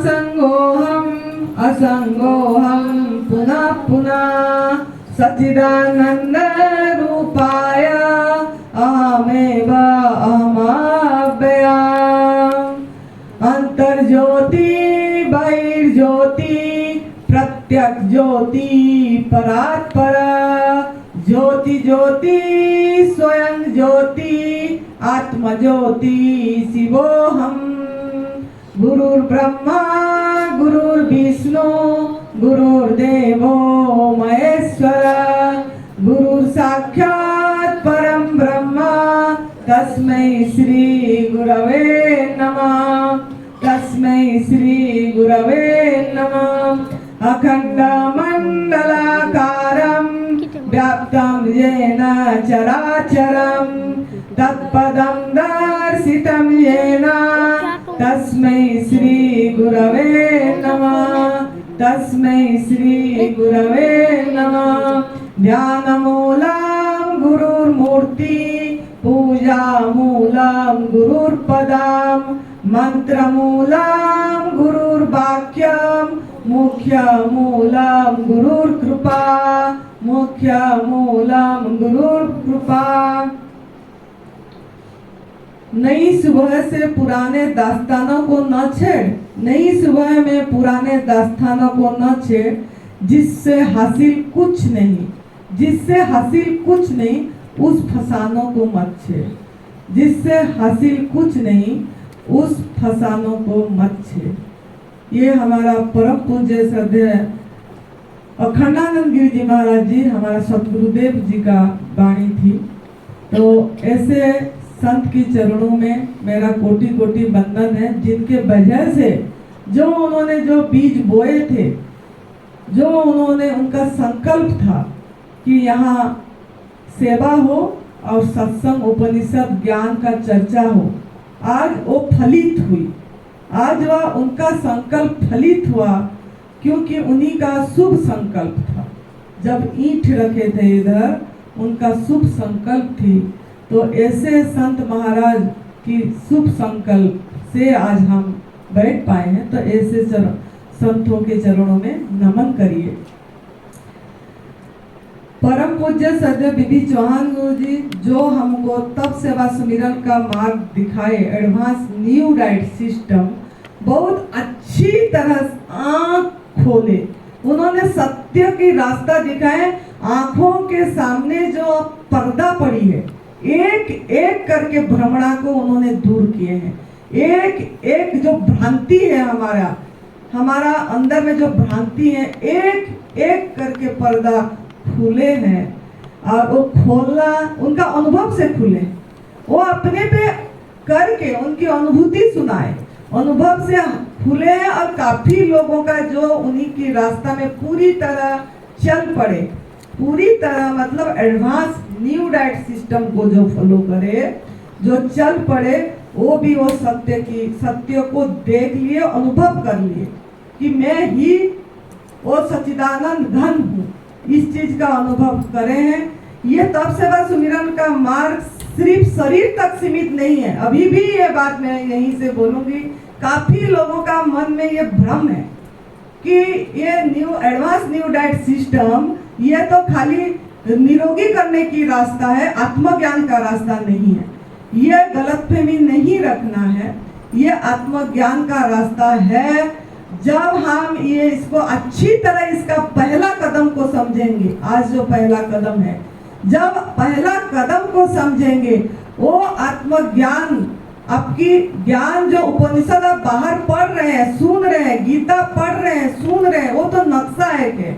असंगोहम असंगोहम पुनः पुनः सच्चिदानंद रूपाय अहमेव अहमव्ययम्। अंतर्ज्योति बहिर्ज्योति प्रत्यक्ष ज्योति परात्पर ज्योति ज्योति स्वयं ज्योति आत्म ज्योति शिवोहम। गुरुर्ब्रह्मा गुरुर्विष्णु गुरुर्देवो महेश्वर गुरुर् साक्षात् परम ब्रह्म तस्मै श्री गुरवे नमः तस्मै श्री गुरवे नमः। अखंड मंडलाकारं व्याप्तं येन चराचरं तत्पदं दर्शितं येन तस्मै श्री गुरवे नमः तस्मै श्री गुरवे नमः। ध्यानमूलं गुरुर्मूर्ति पूजामूलं गुरुर्पदं मंत्रमूलं गुरुर्वाक्यं मुख्यमूलं गुरुर्कृपा मुख्यमूलं गुरुर्कृपा। नई सुबह से पुराने दास्तानों को न छेड़ नई सुबह में पुराने दास्तानों को न छेड़ जिससे हासिल कुछ नहीं जिससे हासिल कुछ नहीं उस फसानों को मत छेड़ जिससे हासिल कुछ नहीं उस फसानों को मत छेड़। ये हमारा परम पूज्य श्रद्धेय अखंडानंद गिरी जी महाराज जी हमारा सतगुरुदेव जी का वाणी थी। तो ऐसे संत की चरणों में मेरा कोटि कोटि वंदन है जिनके वजह से जो उन्होंने जो बीज बोए थे जो उन्होंने उनका संकल्प था कि यहाँ सेवा हो और सत्संग उपनिषद ज्ञान का चर्चा हो आज वो फलित हुई। आज वह उनका संकल्प फलित हुआ क्योंकि उन्हीं का शुभ संकल्प था। जब ईंट रखे थे इधर उनका शुभ संकल्प थी। तो ऐसे संत महाराज की शुभ संकल्प से आज हम बैठ पाए हैं। तो ऐसे संतों के चरणों में नमन करिए। परम पूज्य श्रद्धेय बीबी चौहान गुरु जी जो हमको तप सेवा सुमिरन का मार्ग दिखाए एडवांस न्यू डाइट सिस्टम बहुत अच्छी तरह आँख खोले। उन्होंने सत्य की रास्ता दिखाए। आंखों के सामने जो पर्दा पड़ी है एक एक करके भ्रमणा को उन्होंने दूर किए हैं। एक एक जो भ्रांति है हमारा अंदर में जो भ्रांति है एक एक करके पर्दा खुले हैं और वो खोलना उनका अनुभव से खुले। वो अपने पे करके उनकी अनुभूति सुनाए अनुभव से खुले हैं और काफी लोगों का जो उन्हीं की रास्ता में पूरी तरह चल पड़े पूरी तरह मतलब एडवांस न्यू डाइट सिस्टम को जो फॉलो करे जो चल पड़े वो भी वो सत्य को देख लिए अनुभव कर लिए कि मैं ही वो सच्चिदानंद घन हूँ। इस चीज का अनुभव करे हैं। ये तप सेवा सुमिरन का मार्ग सिर्फ शरीर तक सीमित नहीं है। अभी भी ये बात मैं यहीं से बोलूंगी। काफी लोगों का मन में ये भ्रम है कि ये एडवांस न्यू डाइट सिस्टम ये तो खाली निरोगी करने की रास्ता है आत्मज्ञान का रास्ता नहीं है। ये गलतफहमी नहीं रखना है। ये आत्मज्ञान का रास्ता है। जब हम ये इसको अच्छी तरह इसका पहला कदम को समझेंगे आज जो पहला कदम है जब पहला कदम को समझेंगे वो आत्मज्ञान आपकी ज्ञान जो उपनिषद आप बाहर पढ़ रहे हैं सुन रहे हैं गीता पढ़ रहे हैं सुन रहे हैं वो तो नक्शा है के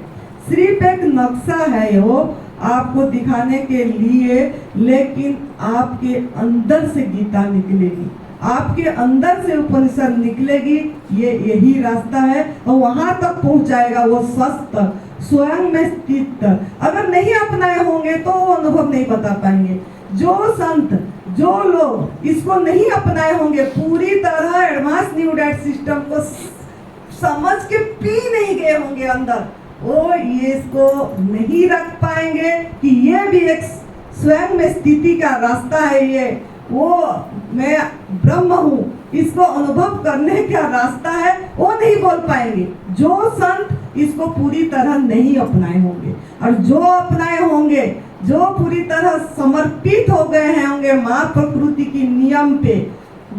सिर्फ एक नक्शा है वो आपको दिखाने के लिए। लेकिन आपके अंदर से गीता निकलेगी आपके अंदर से उपनिषद निकलेगी। ये यही रास्ता है और वहां तक पहुंचाएगा वो स्वस्थ स्वयं में स्थित। अगर नहीं अपनाए होंगे तो वो अनुभव नहीं बता पाएंगे। जो संत जो लोग इसको नहीं अपनाए होंगे पूरी तरह एडवांस न्यू डाइट सिस्टम को समझ के पी नहीं गए होंगे अंदर वो ये इसको नहीं रख पाएंगे कि ये भी एक स्वयं में स्थिति का रास्ता है। ये वो मैं ब्रह्म हूँ इसको अनुभव करने का रास्ता है वो नहीं बोल पाएंगे, जो संत इसको पूरी तरह नहीं अपनाए होंगे। और जो अपनाए होंगे, जो पूरी तरह समर्पित हो गए हैं होंगे माँ प्रकृति की नियम पे,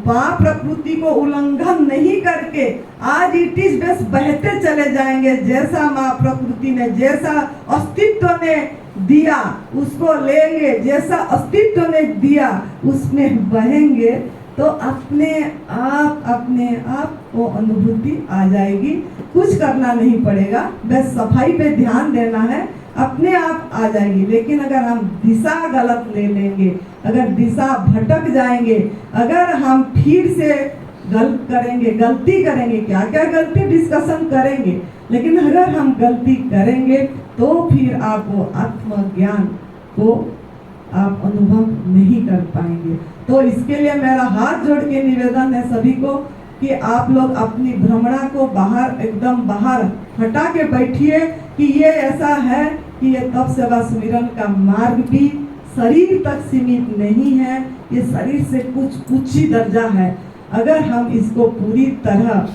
माँ प्रकृति को उल्लंघन नहीं करके आज इट इज बस बहते चले जाएंगे। जैसा माँ प्रकृति ने, जैसा अस्तित्व ने दिया उसको लेंगे, जैसा अस्तित्व ने दिया उसमें बहेंगे, तो अपने आप वो अनुभूति आ जाएगी। कुछ करना नहीं पड़ेगा, बस सफाई पे ध्यान देना है, अपने आप आ जाएगी। लेकिन अगर हम दिशा गलत ले लेंगे, अगर दिशा भटक जाएंगे, अगर हम फिर से गलती करेंगे, क्या क्या गलती डिस्कशन करेंगे, लेकिन अगर हम गलती करेंगे तो फिर आप वो आत्मज्ञान को आप अनुभव नहीं कर पाएंगे। तो इसके लिए मेरा हाथ जोड़ के निवेदन है सभी को कि आप लोग अपनी भ्रमणा को बाहर, एकदम बाहर हटा के बैठिए कि ये ऐसा है कि ये तप सेवा सुमिरन का मार्ग भी शरीर तक सीमित नहीं है, ये शरीर से कुछ उच्च ही दर्जा है। अगर हम इसको पूरी तरह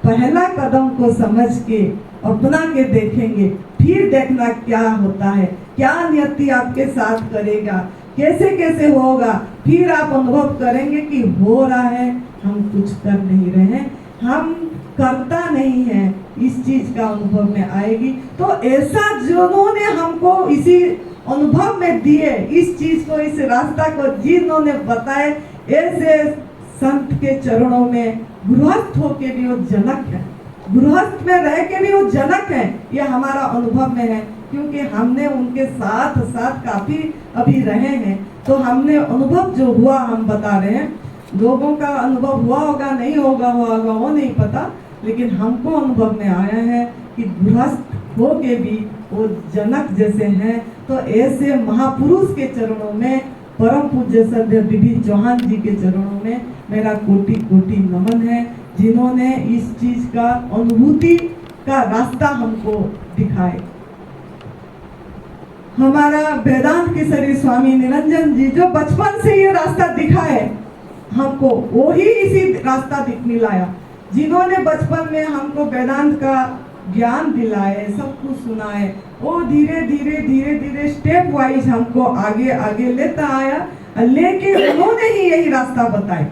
पहला कदम को समझ के अपना के देखेंगे, फिर देखना क्या होता है, क्या नियति आपके साथ करेगा, कैसे कैसे होगा, फिर आप अनुभव करेंगे कि हो रहा है, हम कुछ कर नहीं रहे हैं, हम करता नहीं है, इस चीज का अनुभव में आएगी। तो ऐसा जिन्होंने हमको इसी अनुभव में दिए, इस चीज को, इस रास्ता को जिन्होंने बताए, ऐसे संत के चरणों में गृहस्थ होके भी वो जनक है, गृहस्थ में रह के भी वो जनक है। ये हमारा अनुभव में है, क्योंकि हमने उनके साथ साथ काफी अभी रहे हैं, तो हमने अनुभव जो हुआ हम बता रहे हैं। लोगों का अनुभव हुआ होगा, नहीं होगा वो नहीं पता, लेकिन हमको अनुभव में आया है कि गृहस्थ हो के भी वो जनक जैसे हैं। तो ऐसे महापुरुष के चरणों में, परम पूज्य श्रद्धेय बीबी चौहान जी के चरणों में मेरा कोटि कोटि नमन है, जिन्होंने इस चीज का अनुभूति का रास्ता हमको दिखाए। हमारा वेदांत केसरी स्वामी निरंजन जी जो बचपन से ये रास्ता दिखाए हमको, वो ही इसी रास्ता मिलाया, जिन्होंने बचपन में हमको वेदांत का ज्ञान दिलाए, सब कुछ सुनाए, वो धीरे धीरे स्टेप वाइज हमको आगे आगे लेता आया, लेकिन उन्होंने ही यही रास्ता बताए।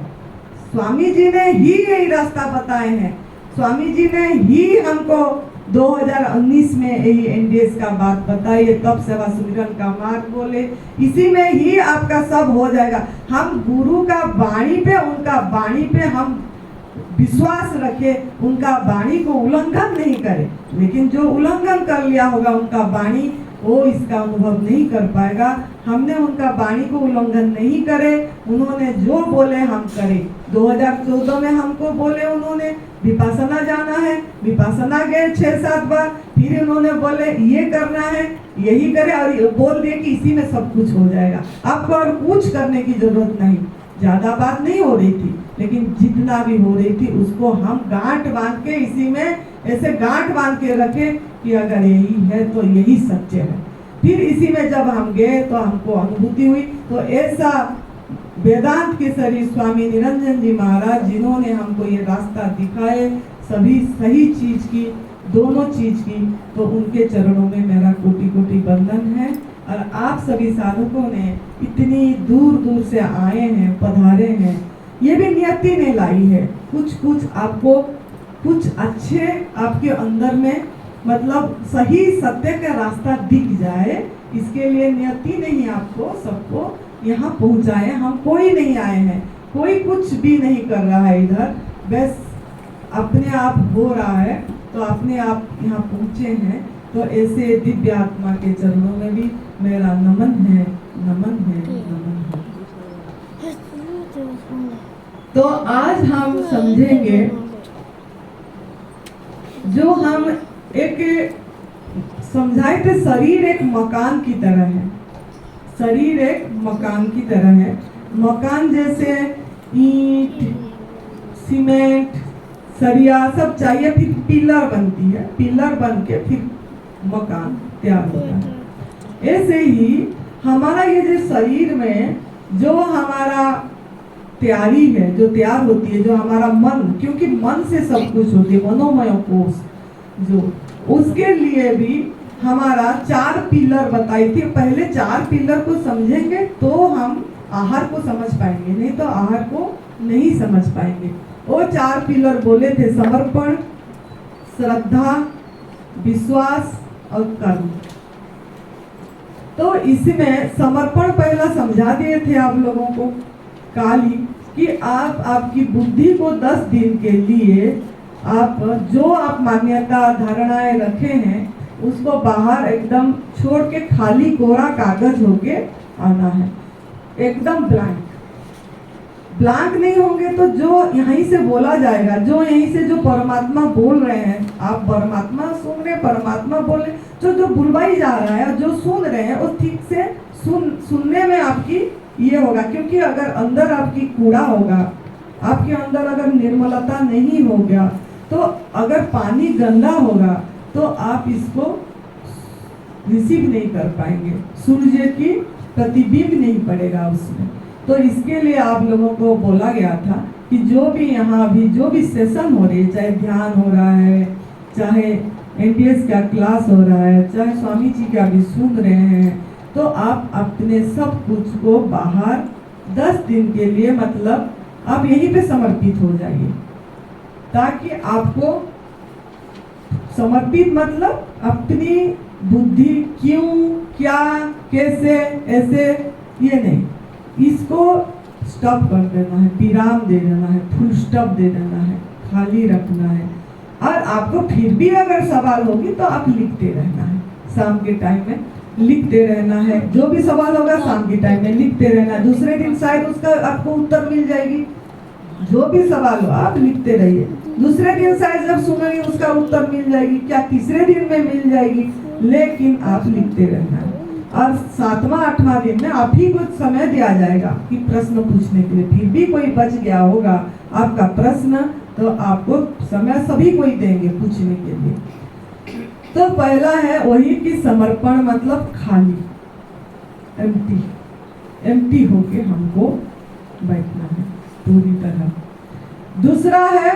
स्वामी जी ने ही यही रास्ता बताए हैं, स्वामी जी ने ही हमको 2019 में यही एनडीएस का बात बताई, तप सेवा सुमिरन का मार्ग बोले, इसी में ही आपका सब हो जाएगा। हम गुरु का वाणी पे, उनका वाणी पे हम विश्वास रखे, उनका वाणी को उल्लंघन नहीं करे। लेकिन जो उल्लंघन कर लिया होगा उनका वाणी, वो इसका अनुभव नहीं कर पाएगा। हमने उनका वाणी को उल्लंघन नहीं करे, उन्होंने जो बोले हम करें। 2014 में हमको बोले उन्होंने विपासना जाना है, विपासना गए 6-7 बार, फिर उन्होंने बोले ये करना है, यही करे, और बोल दिए कि इसी में सब कुछ हो जाएगा, आपको और कुछ करने की जरूरत नहीं। ज्यादा बात नहीं हो रही थी, लेकिन जितना भी हो रही थी उसको हम गांठ बांध के, इसी में ऐसे गांठ बांध के रखे कि अगर यही है तो यही सत्य है। फिर इसी में जब हम गए तो हमको अनुभूति हुई। तो ऐसा वेदांत केसरी स्वामी निरंजन जी महाराज, जिन्होंने हमको ये रास्ता दिखाए सभी सही चीज की, दोनों चीज की, तो उनके चरणों में मेरा कोटि कोटि वंदन है। और आप सभी साधकों ने इतनी दूर दूर से आए हैं, पधारे हैं, ये भी नियति ने लाई है। कुछ आपको कुछ अच्छे आपके अंदर में, मतलब सही सत्य का रास्ता दिख जाए, इसके लिए नियति ने ही आपको सबको यहाँ पहुँचाए। हम कोई नहीं आए हैं, कोई कुछ भी नहीं कर रहा है इधर, बस अपने आप हो रहा है, तो अपने आप यहाँ पहुँचे हैं। तो ऐसे दिव्य आत्मा के चरणों में भी मेरा नमन है, नमन है, नमन है। तो आज हम समझेंगे, जो हम एक समझाए थे, शरीर एक मकान की तरह है, शरीर एक मकान की तरह है। मकान जैसे ईंट, सीमेंट, सरिया सब चाहिए, फिर पिलर बनती है, पिलर बन के फिर मकान तैयार होता है। ऐसे ही हमारा ये जो शरीर में जो हमारा तैयारी है, जो तैयार होती है, जो हमारा मन, क्योंकि मन से सब कुछ होती है, मनोमय कोश, जो उसके लिए भी हमारा 4 पिलर बताई थी। पहले 4 पिलर को समझेंगे तो हम आहार को समझ पाएंगे, नहीं तो आहार को नहीं समझ पाएंगे। वो 4 पिलर बोले थे: समर्पण, श्रद्धा, विश्वास और कर्म। तो इसमें समर्पण पहला समझा दिए थे आप लोगों को काली, कि आप आपकी बुद्धि को 10 दिन के लिए आप जो आप मान्यता धारणाएं रखे हैं उसको बाहर एकदम छोड़ के खाली कोरा कागज होके आना है, एकदम ब्लैंक। ब्लैंक नहीं होंगे तो जो यहीं से बोला जाएगा, जो यहीं से जो परमात्मा बोल रहे हैं, आप परमात्मा सुन रहे, परमात्मा बोल रहे, तो जो बुलवाई जा रहा है, जो सुन रहे हैं, वो ठीक से सुनने में आपकी ये होगा। क्योंकि अगर अंदर आपकी कूड़ा होगा, आपके अंदर अगर निर्मलता नहीं होगा, तो अगर पानी गंदा होगा तो आप इसको रिसीव नहीं कर पाएंगे, सूर्य की प्रतिबिंब नहीं पड़ेगा उसमें। तो इसके लिए आप लोगों को बोला गया था कि जो भी यहाँ भी जो भी सेशन हो रही है, चाहे ध्यान हो रहा है, चाहे एनटीएस का क्लास हो रहा है, चाहे स्वामी जी का भी सुन रहे हैं, तो आप अपने सब कुछ को बाहर 10 दिन के लिए, मतलब आप यहीं पे समर्पित हो जाइए, ताकि आपको समर्पित मतलब अपनी बुद्धि क्यों, क्या, कैसे, ऐसे, ये नहीं, इसको स्टॉप कर देना है, विराम दे देना है, फुल स्टॉप दे देना है, खाली रखना है। और आपको फिर भी अगर सवाल होगी तो आप लिखते रहना है, शाम के टाइम में लिखते रहना है, जो भी सवाल होगा शाम के टाइम में लिखते रहना है। दूसरे दिन शायद उसका आपको उत्तर मिल जाएगी, जो भी सवाल हो आप लिखते रहिए। दूसरे दिन शायद जब सुनेंगे उसका उत्तर मिल जाएगी, क्या तीसरे दिन में मिल जाएगी, लेकिन आप लिखते रहना है। और 7वां 8वां दिन में आप ही कुछ समय दिया जाएगा कि प्रश्न पूछने के लिए, फिर भी कोई बच गया होगा आपका प्रश्न, तो आपको समय सभी कोई देंगे पूछने के लिए। तो पहला है वही कि समर्पण मतलब खाली, एम्प्टी होके हमको बैठना है पूरी तरह। दूसरा है,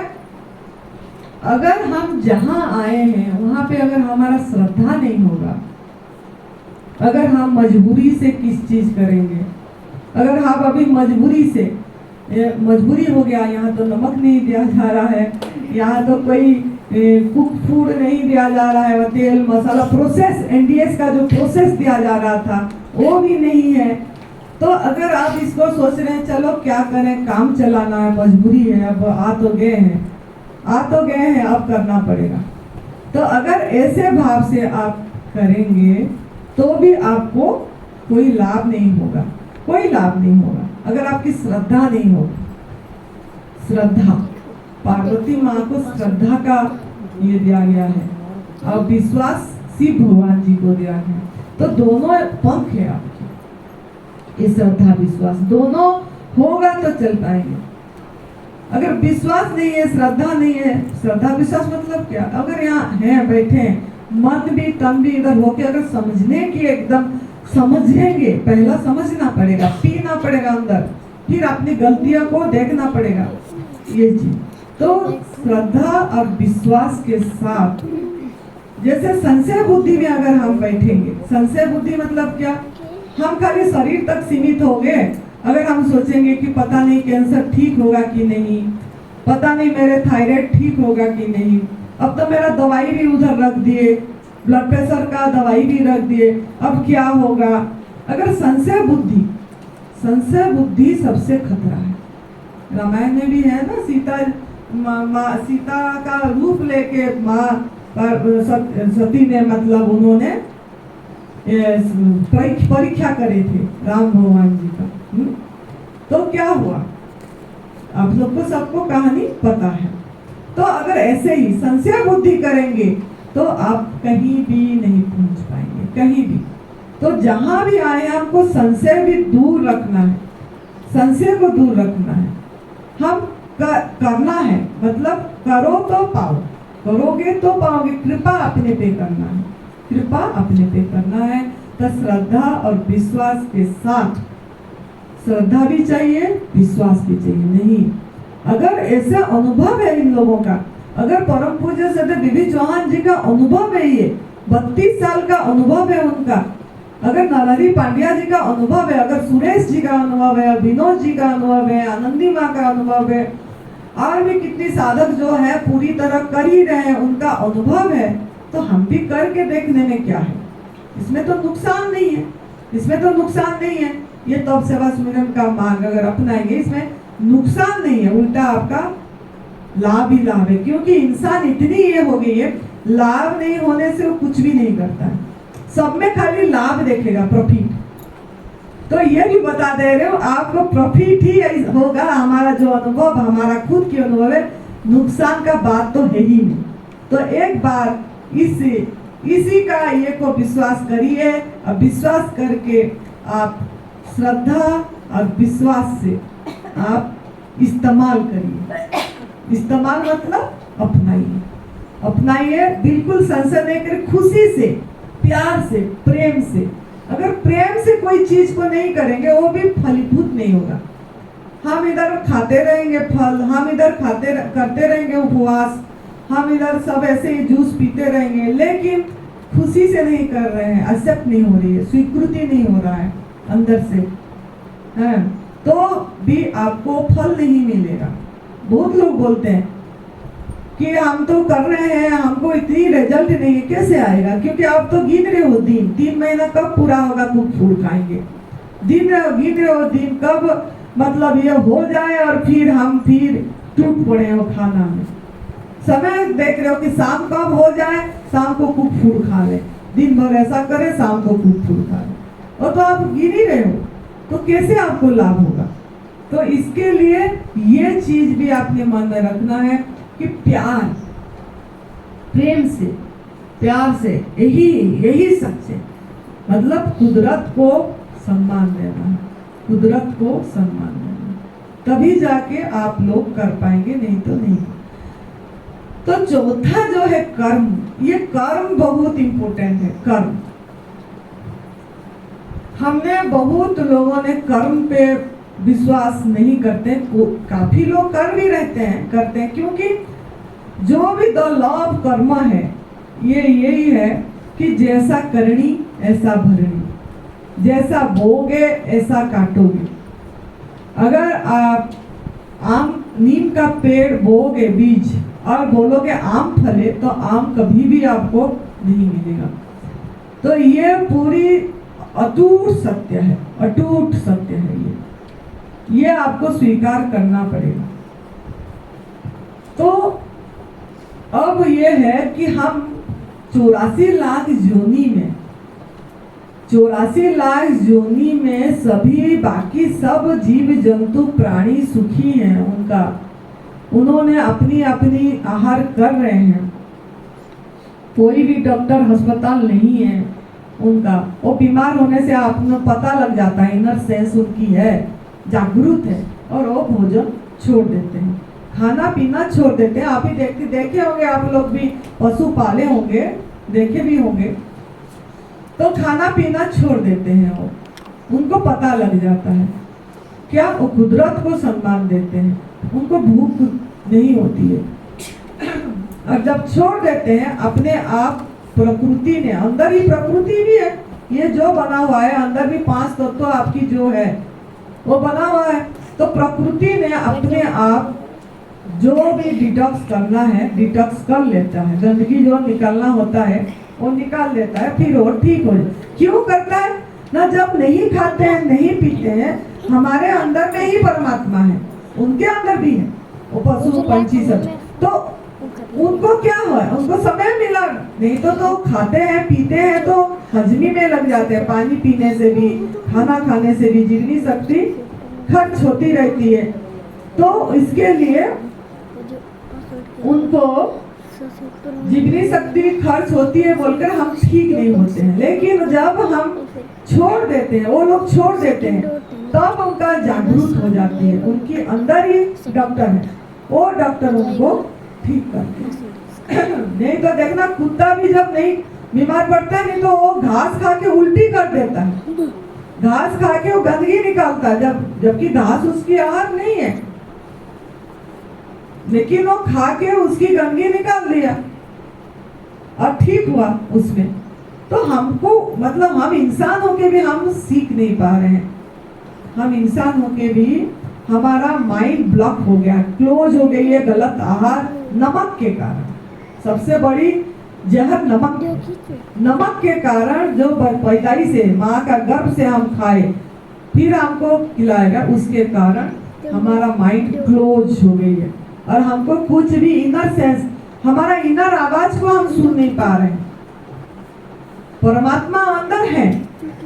अगर हम जहां आए हैं वहां पे अगर हमारा श्रद्धा नहीं होगा, अगर हम मजबूरी से किस चीज करेंगे, अगर हम अभी मजबूरी हो गया, यहाँ तो नमक नहीं दिया जा रहा है, यहाँ तो कोई कुक फूड नहीं दिया जा रहा है, तेल मसाला प्रोसेस, एनडीएस का जो प्रोसेस दिया जा रहा था वो भी नहीं है, तो अगर आप इसको सोच रहे हैं चलो क्या करें, काम चलाना है, मजबूरी है, अब आ तो गए हैं, अब करना पड़ेगा, तो अगर ऐसे भाव से आप करेंगे तो भी आपको कोई लाभ नहीं होगा, कोई लाभ नहीं होगा अगर आपकी श्रद्धा नहीं होगी। श्रद्धा, पार्वती माँ को श्रद्धा का ये दिया गया है और विश्वास शिव भगवान जी को दिया है। तो दोनों पंख है आपकी, ये श्रद्धा विश्वास दोनों होगा तो चल पाएंगे। अगर विश्वास नहीं है, श्रद्धा नहीं है, श्रद्धा विश्वास मतलब क्या, अगर यहाँ हैं बैठे, मन भी तन भी इधर होके अगर समझने की एकदम समझेंगे, पहला समझना पड़ेगा, पीना पड़ेगा अंदर, फिर अपनी गलतियों को देखना पड़ेगा, ये चीज। तो श्रद्धा और विश्वास के साथ, जैसे संशय बुद्धि में अगर हम बैठेंगे, संशय बुद्धि मतलब क्या, हम खाली शरीर तक सीमित हो गए, अगर हम सोचेंगे कि पता नहीं कैंसर ठीक होगा कि नहीं, पता नहीं मेरे थायराइड ठीक होगा कि नहीं, अब तो मेरा दवाई भी उधर रख दिए, ब्लड प्रेशर का दवाई भी रख दिए, अब क्या होगा। अगर संशय बुद्धि सबसे खतरा है। रामायण में भी है ना, सीता का रूप लेके माँ सती ने, मतलब उन्होंने परीक्षा करे थे राम भगवान जी का। तो क्या हुआ, आप लोग को सबको कहानी पता है। तो अगर ऐसे ही संशय बुद्धि करेंगे तो आप कहीं भी नहीं पहुंच पाएंगे, कहीं भी। तो जहां भी आए आपको संशय भी दूर रखना है, संशय को दूर रखना है। हम करना है, मतलब करो तो पाओ, करोगे तो पाओगे, कृपा अपने पे करना है, कृपा अपने पे करना है। तो श्रद्धा और विश्वास के साथ श्रद्धा भी चाहिए, विश्वास भी चाहिए। नहीं, अगर ऐसा अनुभव है इन लोगों का, अगर परम पूज्य सदैव बीबी चौहान जी का अनुभव है, ये 32 साल का अनुभव है उनका, अगर नरहरि पांड्या जी का अनुभव है, अगर सुरेश जी का अनुभव है, विनोद जी का अनुभव है, आनंदी माँ का अनुभव है, और भी कितनी साधक जो है पूरी तरह कर ही रहे हैं, उनका अनुभव है, तो हम भी करके देखने में क्या है? इसमें तो नुकसान नहीं है, इसमें तो नुकसान नहीं है। ये तप सेवा सुमिरन का मार्ग अगर अपनाएंगे, इसमें नुकसान नहीं है, उल्टा आपका लाभ ही लाभ है। क्योंकि इंसान इतनी ये हो गई है, लाभ नहीं होने से वो कुछ भी नहीं करता है, सब में खाली लाभ देखेगा, प्रॉफिट। तो ये भी बता दे रहे हो, आपको प्रॉफिट ही होगा। हमारा जो अनुभव, हमारा खुद की अनुभव है, नुकसान का बात तो है ही नहीं। तो एक बार इसी का ये को विश्वास करिए, और विश्वास करके आप श्रद्धा और विश्वास से आप इस्तेमाल करिए। इस्तेमाल मतलब अपनाइए, अपनाइए, बिल्कुल संशय नहीं करें, खुशी से, प्यार से, प्रेम से। अगर प्रेम से कोई चीज को नहीं करेंगे, वो भी फलीभूत नहीं होगा। हम इधर खाते रहेंगे फल, हम इधर करते रहेंगे उपवास, हम इधर सब ऐसे ही जूस पीते रहेंगे, लेकिन खुशी से नहीं कर रहे हैं, एक्सेप्ट नहीं हो रही है, स्वीकृति नहीं हो रहा है अंदर से, है, तो भी आपको फल नहीं मिलेगा। बहुत लोग बोलते हैं कि हम तो कर रहे हैं, हमको इतनी रिजल्ट नहीं है। कैसे आएगा? क्योंकि आप तो गिन रहे हो दिन, 3 महीना कब पूरा होगा, खूब फूल खाएंगे, गिन रहे हो दिन कब, मतलब ये हो जाए और फिर हम टूट पड़े हो खाना में। समय देख रहे हो कि शाम कब हो जाए, शाम को खूब फूल खा ले, दिन भर ऐसा करे, शाम को खूब फूल खा ले, और तो आप गिन ही रहे हो, तो कैसे आपको लाभ होगा? तो इसके लिए ये चीज भी आपने मन में रखना है कि प्यार, प्रेम से, प्यार से, यही सच है। मतलब कुदरत को सम्मान देना है, कुदरत को सम्मान देना, तभी जाके आप लोग कर पाएंगे, नहीं तो नहीं। तो चौथा जो है कर्म, ये कर्म बहुत इंपॉर्टेंट है। कर्म, हमने बहुत लोगों ने कर्म पे विश्वास नहीं करते, काफी लोग कर भी करते हैं, क्योंकि जो भी द लॉ ऑफ कर्म है, ये यही है कि जैसा करनी ऐसा भरनी, जैसा बोगे ऐसा काटोगे। अगर आप नीम का पेड़ बोगे बीज और बोलोगे आम फले, तो आम कभी भी आपको नहीं मिलेगा। तो ये पूरी अटूट सत्य है, अटूट सत्य है। ये आपको स्वीकार करना पड़ेगा। तो अब ये है कि हम 84 लाख योनि में सभी बाकी सब जीव जंतु प्राणी सुखी हैं, उन्होंने अपनी अपनी आहार कर रहे हैं। कोई भी डॉक्टर अस्पताल नहीं है उनका, वो बीमार होने से आपको पता लग जाता है, इनर सेंस उनकी है, जागरूक है, और वो भोजन छोड़ देते हैं, खाना पीना छोड़ देते हैं। आप ही देखे होंगे, आप लोग भी पशु पाले होंगे, देखे भी होंगे, तो खाना पीना छोड़ देते हैं वो, उनको पता लग जाता है। क्या? वो कुदरत को सम्मान देते हैं, उनको भूख नहीं होती है। और जब छोड़ देते हैं, अपने आप प्रकृति ने, अंदर ही प्रकृति भी है, ये जो बना हुआ है अंदर भी 5 तत्व आपकी जो है वो बना हुआ है। तो प्रकृति ने अपने आप जो भी डिटॉक्स करना है, डिटॉक्स कर लेता है, गंदगी जो निकालना होता है वो निकाल लेता है, फिर वो ठीक हो जाए। क्यों करता है ना? जब नहीं खाते हैं, नहीं पीते हैं, हमारे अंदर में ही परमात्मा है, उनके अंदर भी है, वो पशु पंछी सब, तो उनको क्या हुआ? उनको समय मिला नहीं, तो खाते हैं पीते हैं तो हजमी में लग जाते हैं, पानी पीने से भी, खाना खाने से भी जीवनी शक्ति खर्च होती रहती है। तो इसके लिए उनको जीवनी शक्ति खर्च होती है बोलकर हम ठीक नहीं होते हैं। लेकिन जब हम छोड़ देते हैं, वो लोग छोड़ देते हैं, तब उनका जागरूक हो जाती है, उनके अंदर ही डॉक्टर है, वो डॉक्टर उनको ठीक करते हैं। नहीं तो देखना, कुत्ता भी जब नहीं बीमार पड़ता है, नहीं तो वो घास खा के उल्टी कर देता है, घास खा के वो गंदगी निकालता है, जबकि घास उसकी आहार नहीं है, लेकिन वो खा के उसकी गंदगी निकाल लिया और ठीक हुआ उसमें। तो हमको मतलब हम इंसान होके भी हम सीख नहीं पा रहे हैं। हम इंसान होके भी हमारा माइंड ब्लॉक हो गया, क्लोज हो गई है गलत आहार नमक के कारण। सबसे बड़ी जहर नमक के कारण, जो पैदाइश से माँ का गर्भ से हम खाए फिर हमको खिलाएगा, उसके कारण हमारा माइंड क्लोज हो गई है और हमको कुछ भी इनर सेंस, हमारा इनर आवाज को हम सुन नहीं पा रहे हैं। परमात्मा अंदर है,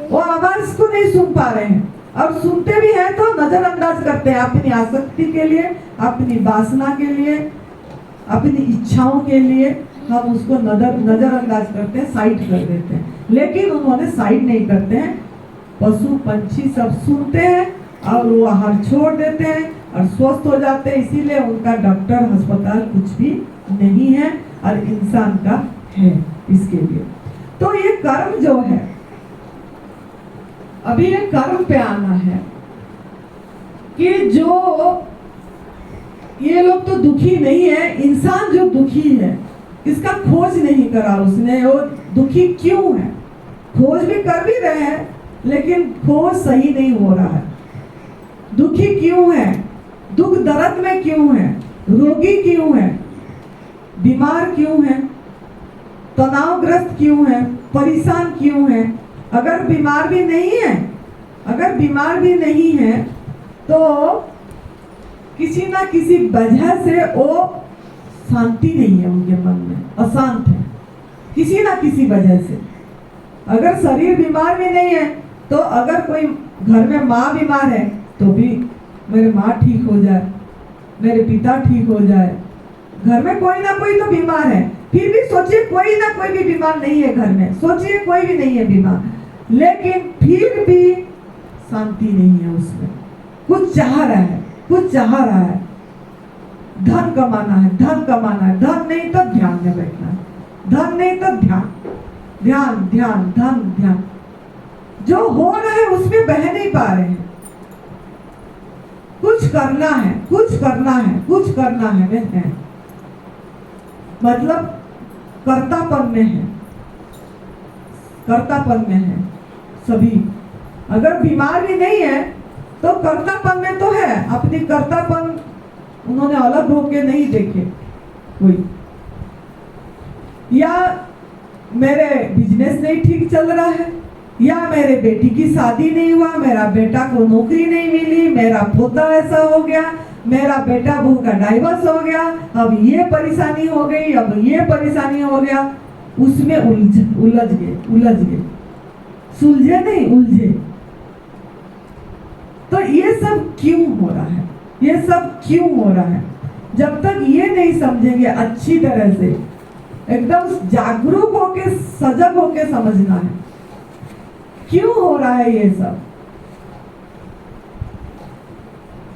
वो आवाज को नहीं सुन पा रहे हैं, और सुनते भी हैं तो नजरअंदाज करते हैं अपनी आसक्ति के लिए, अपनी वासना के लिए, अपनी इच्छाओं के लिए हम उसको नजरअंदाज करते हैं, साइड कर देते हैं। लेकिन उन्होंने साइड नहीं करते हैं। पशु पंछी सब सुनते हैं और वो आहार छोड़ देते हैं और स्वस्थ हो जाते हैं। इसीलिए उनका डॉक्टर अस्पताल कुछ भी नहीं है और इंसान का है इसके लिए। तो ये कर्म जो है, अभी ये कर्म पे आना है कि जो ये लोग तो दुखी नहीं है, इंसान जो दुखी है इसका खोज नहीं करा उसने। वो दुखी क्यों है, खोज भी कर भी रहे हैं लेकिन खोज सही नहीं हो रहा है। दुखी क्यों है, दुख दर्द में क्यों है, रोगी क्यों है, बीमार क्यों है, तनावग्रस्त क्यों है, परेशान क्यों है। अगर बीमार भी नहीं है तो किसी ना किसी वजह से वो शांति नहीं है, उनके मन में अशांत है किसी ना किसी वजह से। अगर शरीर बीमार भी नहीं है तो अगर कोई घर में माँ बीमार है तो भी मेरे माँ ठीक हो जाए, मेरे पिता ठीक हो जाए। घर में कोई ना कोई तो बीमार है, फिर भी सोचिए कोई ना कोई भी बीमार नहीं है घर में, सोचिए कोई भी नहीं है बीमार, लेकिन फिर भी शांति नहीं है उसमें। कुछ चाह रहा है, धन कमाना है, धन नहीं तो ध्यान में बैठना है, धन नहीं तो ध्यान। जो हो रहा है उसमें बह नहीं पा रहे हैं। कुछ करना है में है, मतलब कर्तापन में है सभी। अगर बीमार भी नहीं है तो कर्तापन में तो है, अपनी कर्तापन उन्होंने अलग होके नहीं देखे कोई, या मेरे बिजनेस नहीं ठीक चल रहा है, या मेरे बेटी की शादी नहीं हुआ, मेरा बेटा को नौकरी नहीं मिली, मेरा पोता ऐसा हो गया, मेरा बेटा बहू का डाइवर्स हो गया, अब ये परेशानी हो गई, अब ये परेशानी हो गया, उसमें उलझ गए, सुलझे नहीं उलझे। तो ये सब क्यों हो रहा है? जब तक ये नहीं समझेंगे अच्छी तरह से, एकदम जागरूक होके सजग होके समझना है क्यों हो रहा है ये सब।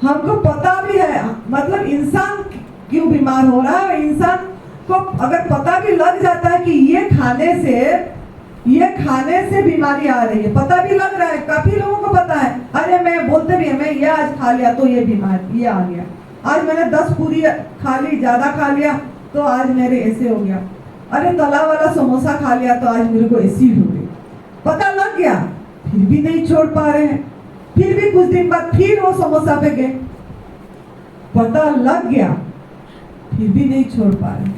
हमको पता भी है, मतलब इंसान क्यों बीमार हो रहा है। इंसान को अगर पता भी लग जाता है कि ये खाने से बीमारी आ रही है, पता भी लग रहा है, काफी लोगों को पता है। अरे मैं बोलते भी है, मैं ये आज खा लिया तो ये बीमारी ये आ गया, आज मैंने 10 पूरी खा ली, ज्यादा खा लिया तो आज मेरे ऐसे हो गया, अरे तला वाला समोसा खा लिया तो आज मेरे को एसिड हो गई। पता लग गया, फिर भी नहीं छोड़ पा रहे हैं, फिर भी कुछ दिन बाद फिर वो समोसा पे गए। पता लग गया फिर भी नहीं छोड़ पा रहे।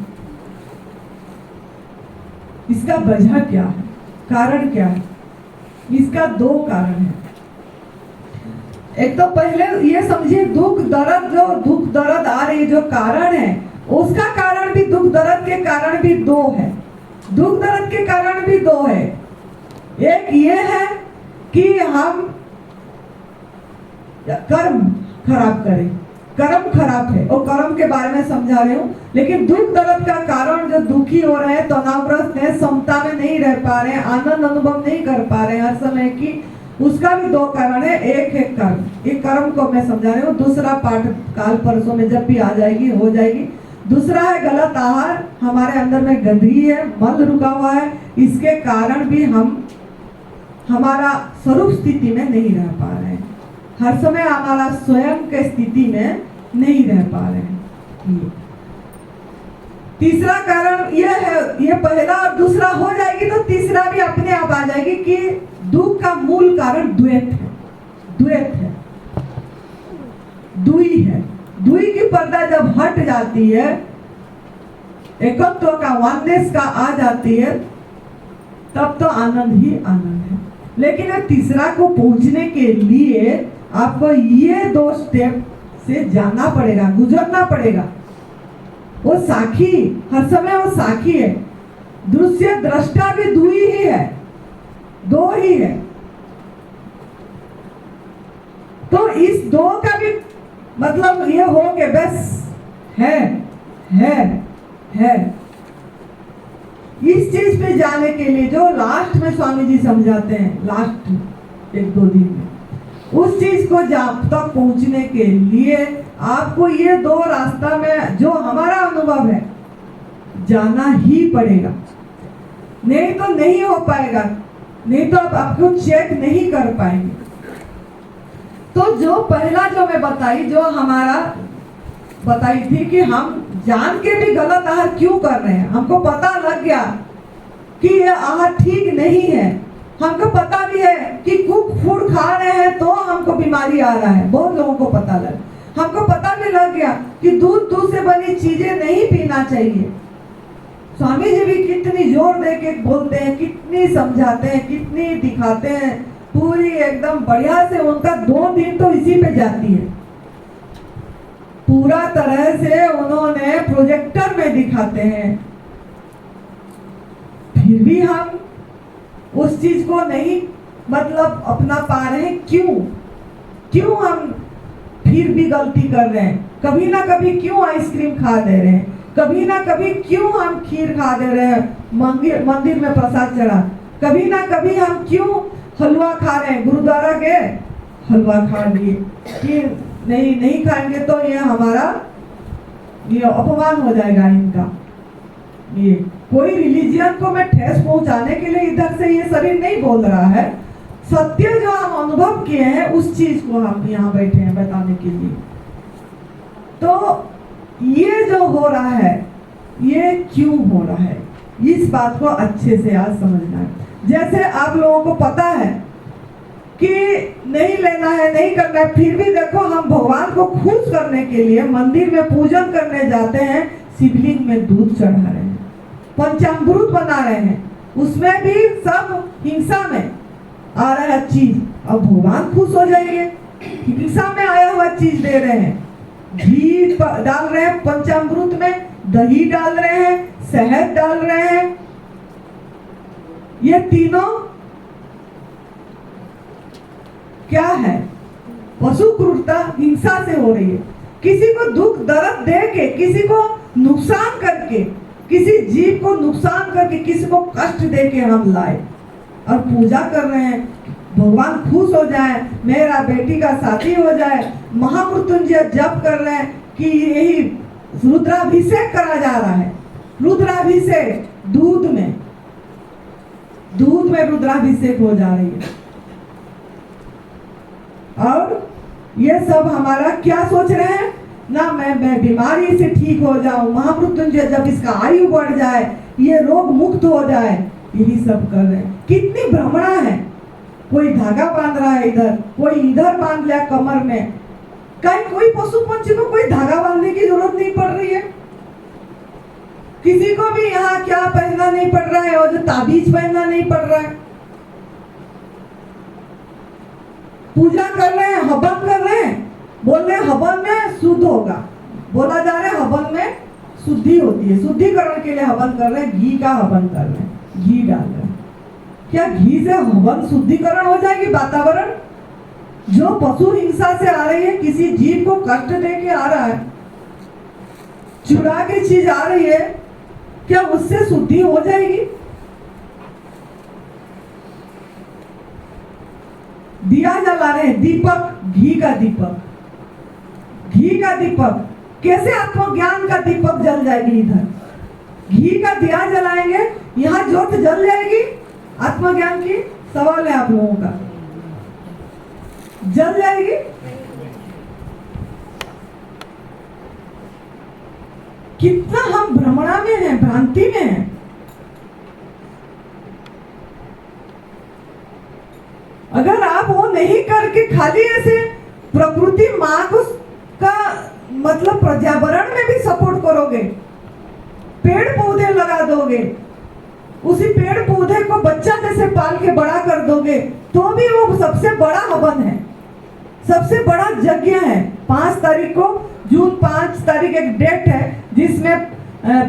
इसका वजह क्या है, कारण क्या है? इसका 2 कारण है। एक तो पहले ये समझिए, दुख दर्द आ रही जो कारण है, उसका कारण भी दुख दर्द के कारण भी 2 है। दुख दर्द के कारण भी 2 है। एक ये है कि हम कर्म खराब करें, कर्म खराब है, और कर्म के बारे में समझा रही हूँ। लेकिन दुख दर्द का कारण जो दुखी हो रहे हैं, तनावग्रस्त है, समता में नहीं रह पा रहे हैं, आनंद अनुभव नहीं कर पा रहे हैं हर समय की, उसका भी 2 कारण है। एक है कर्म, ये कर्म को मैं समझा रही हूँ, दूसरा पाठ काल परसों में जब भी आ जाएगी हो जाएगी। दूसरा है गलत आहार, हमारे अंदर में गंदगी है, मल रुका हुआ है, इसके कारण भी हम हमारा स्वरूप स्थिति में नहीं रह पा रहे हैं, हर समय हमारा स्वयं के स्थिति में नहीं रह पा रहे हैं। तीसरा कारण यह है, ये पहला और दूसरा हो जाएगी तो तीसरा भी अपने आप आ जाएगी कि दुख का मूल कारण द्वैत है, द्वैत है, दुई है। दुई की पर्दा जब हट जाती है, एकत्व का, वननेस का आ जाती है, तब तो आनंद ही आनंद है। लेकिन तीसरा को पहुंचने के लिए आपको ये 2 स्टेप से जाना पड़ेगा, गुजरना पड़ेगा। वो साखी, हर समय वो साखी है, दृश्य दृष्टा भी दुई ही है, 2 ही है। तो इस 2 का भी मतलब ये हो के बस है। इस चीज पे जाने के लिए जो लास्ट में स्वामी जी समझाते हैं, लास्ट 1-2 दिन में, उस चीज को तक पहुंचने के लिए आपको ये 2 रास्ता में जो हमारा अनुभव है जाना ही पड़ेगा, नहीं तो नहीं हो पाएगा, नहीं तो आप आपको चेक नहीं कर पाएंगे। तो जो पहला जो मैं बताई, जो हमारा बताई थी कि हम जान के भी गलत आहार क्यों कर रहे हैं, हमको पता लग गया कि ये आहार ठीक नहीं है, हमको पता भी है कि कुक फूड खा रहे हैं तो हमको बीमारी आ रहा है, बहुत लोगों को पता लगा, हमको पता भी लग गया कि दूध से बनी चीजें नहीं पीना चाहिए। स्वामी जी भी कितनी जोर दे के बोलते हैं, कितनी समझाते हैं, कितनी दिखाते हैं, पूरी एकदम बढ़िया से उनका 2 दिन तो इसी पे जाती है, पूरा तरह से उन्होंने प्रोजेक्टर में दिखाते हैं। फिर भी हम उस चीज को नहीं मतलब अपना पा रहे हैं, क्यों हम फिर भी गलती कर रहे हैं, कभी ना कभी क्यों आइसक्रीम खा दे रहे हैं, कभी ना कभी क्यों हम खीर खा दे रहे हैं, मंदिर में प्रसाद चढ़ा, कभी ना कभी हम क्यों हलवा खा रहे हैं, गुरुद्वारा गए हलवा खा लिए कि नहीं खाएंगे तो ये हमारा ये अपमान हो जाएगा इनका। ये कोई रिलीजियन को मैं ठेस पहुंचाने के लिए इधर से ये शरीर नहीं बोल रहा है, सत्य जो हम अनुभव किए हैं उस चीज को हम यहाँ बैठे हैं बताने के लिए। तो ये जो हो रहा है ये क्यों हो रहा है, इस बात को अच्छे से आज समझना है। जैसे आप लोगों को पता है कि नहीं लेना है, नहीं करना है, फिर भी देखो हम भगवान को खुश करने के लिए मंदिर में पूजन करने जाते हैं, शिवलिंग में दूध चढ़ा रहे हैं, पंचामृत बना रहे हैं, उसमें भी सब हिंसा में आ रहा है चीज। अब भगवान खुश हो जाएंगे, हिंसा में आया हुआ चीज दे रहे हैं, घी डाल रहे हैं पंचामृत में, दही डाल रहे हैं, शहद डाल रहे हैं, ये तीनों क्या है, पशु क्रूरता, हिंसा से हो रही है। किसी को दुख दर्द दे के, किसी को नुकसान करके, किसी जीव को नुकसान करके, किसी को कष्ट दे के हम लाए और पूजा कर रहे हैं, भगवान खुश हो जाए, मेरा बेटी का शादी हो जाए, महामृत्युंजय जप कर रहे हैं कि यही रुद्राभिषेक करा जा रहा है। रुद्राभिषेक दूध में रुद्राभिषेक हो जा रही है। और ये सब हमारा क्या सोच रहे हैं ना, मैं बीमारी से ठीक हो जाऊं, महामृत्युंजय जब इसका आयु बढ़ जाए, ये रोग मुक्त हो जाए, यही सब कर रहे हैं। कितनी भ्रमणा है, कोई धागा बांध रहा है इधर, कोई इधर बांध लिया कमर में, कहीं कोई पशु पंछी को कोई धागा बांधने की जरूरत नहीं पड़ रही है, किसी को भी यहाँ क्या पहनना नहीं पड़ रहा है, और जो ताबीज पहनना नहीं पड़ रहा है, पूजा कर रहे हैं, हवन कर रहे हैं, बोल रहे हैं हवन में शुद्ध होगा, बोला जा रहा है हवन में शुद्धि होती है, शुद्धिकरण के लिए हवन कर रहे हैं, घी का हवन कर रहे हैं, घी डाल रहे हैं। क्या घी से हवन शुद्धिकरण हो जाएगी? वातावरण जो पशु हिंसा से आ रही है, किसी जीव को कष्ट दे के आ रहा है, चुरा के चीज आ रही है, क्या उससे शुद्धि हो जाएगी? दिया जला रहे हैं, दीपक, घी का दीपक, घी का दीपक, कैसे आत्मज्ञान का दीपक जल जाएगी? इधर घी का दिया जलाएंगे, यहाँ ज्योत जल जाएगी आत्मज्ञान की। सवाल है आप लोगों का, जल जाएगी? कितना हम भ्रमणा में हैं, भ्रांति में हैं। अगर आप वो नहीं करके खाली ऐसे प्रकृति माँ को का मतलब पर्यावरण में भी सपोर्ट करोगे, पेड़ पौधे लगा दोगे, उसी पेड़ पौधे को बच्चा जैसे पाल के बड़ा कर दोगे, तो भी वो सबसे बड़ा हवन है, सबसे बड़ा यज्ञ है। 5 तारीख को, जून 5 तारीख एक डेट है जिसमें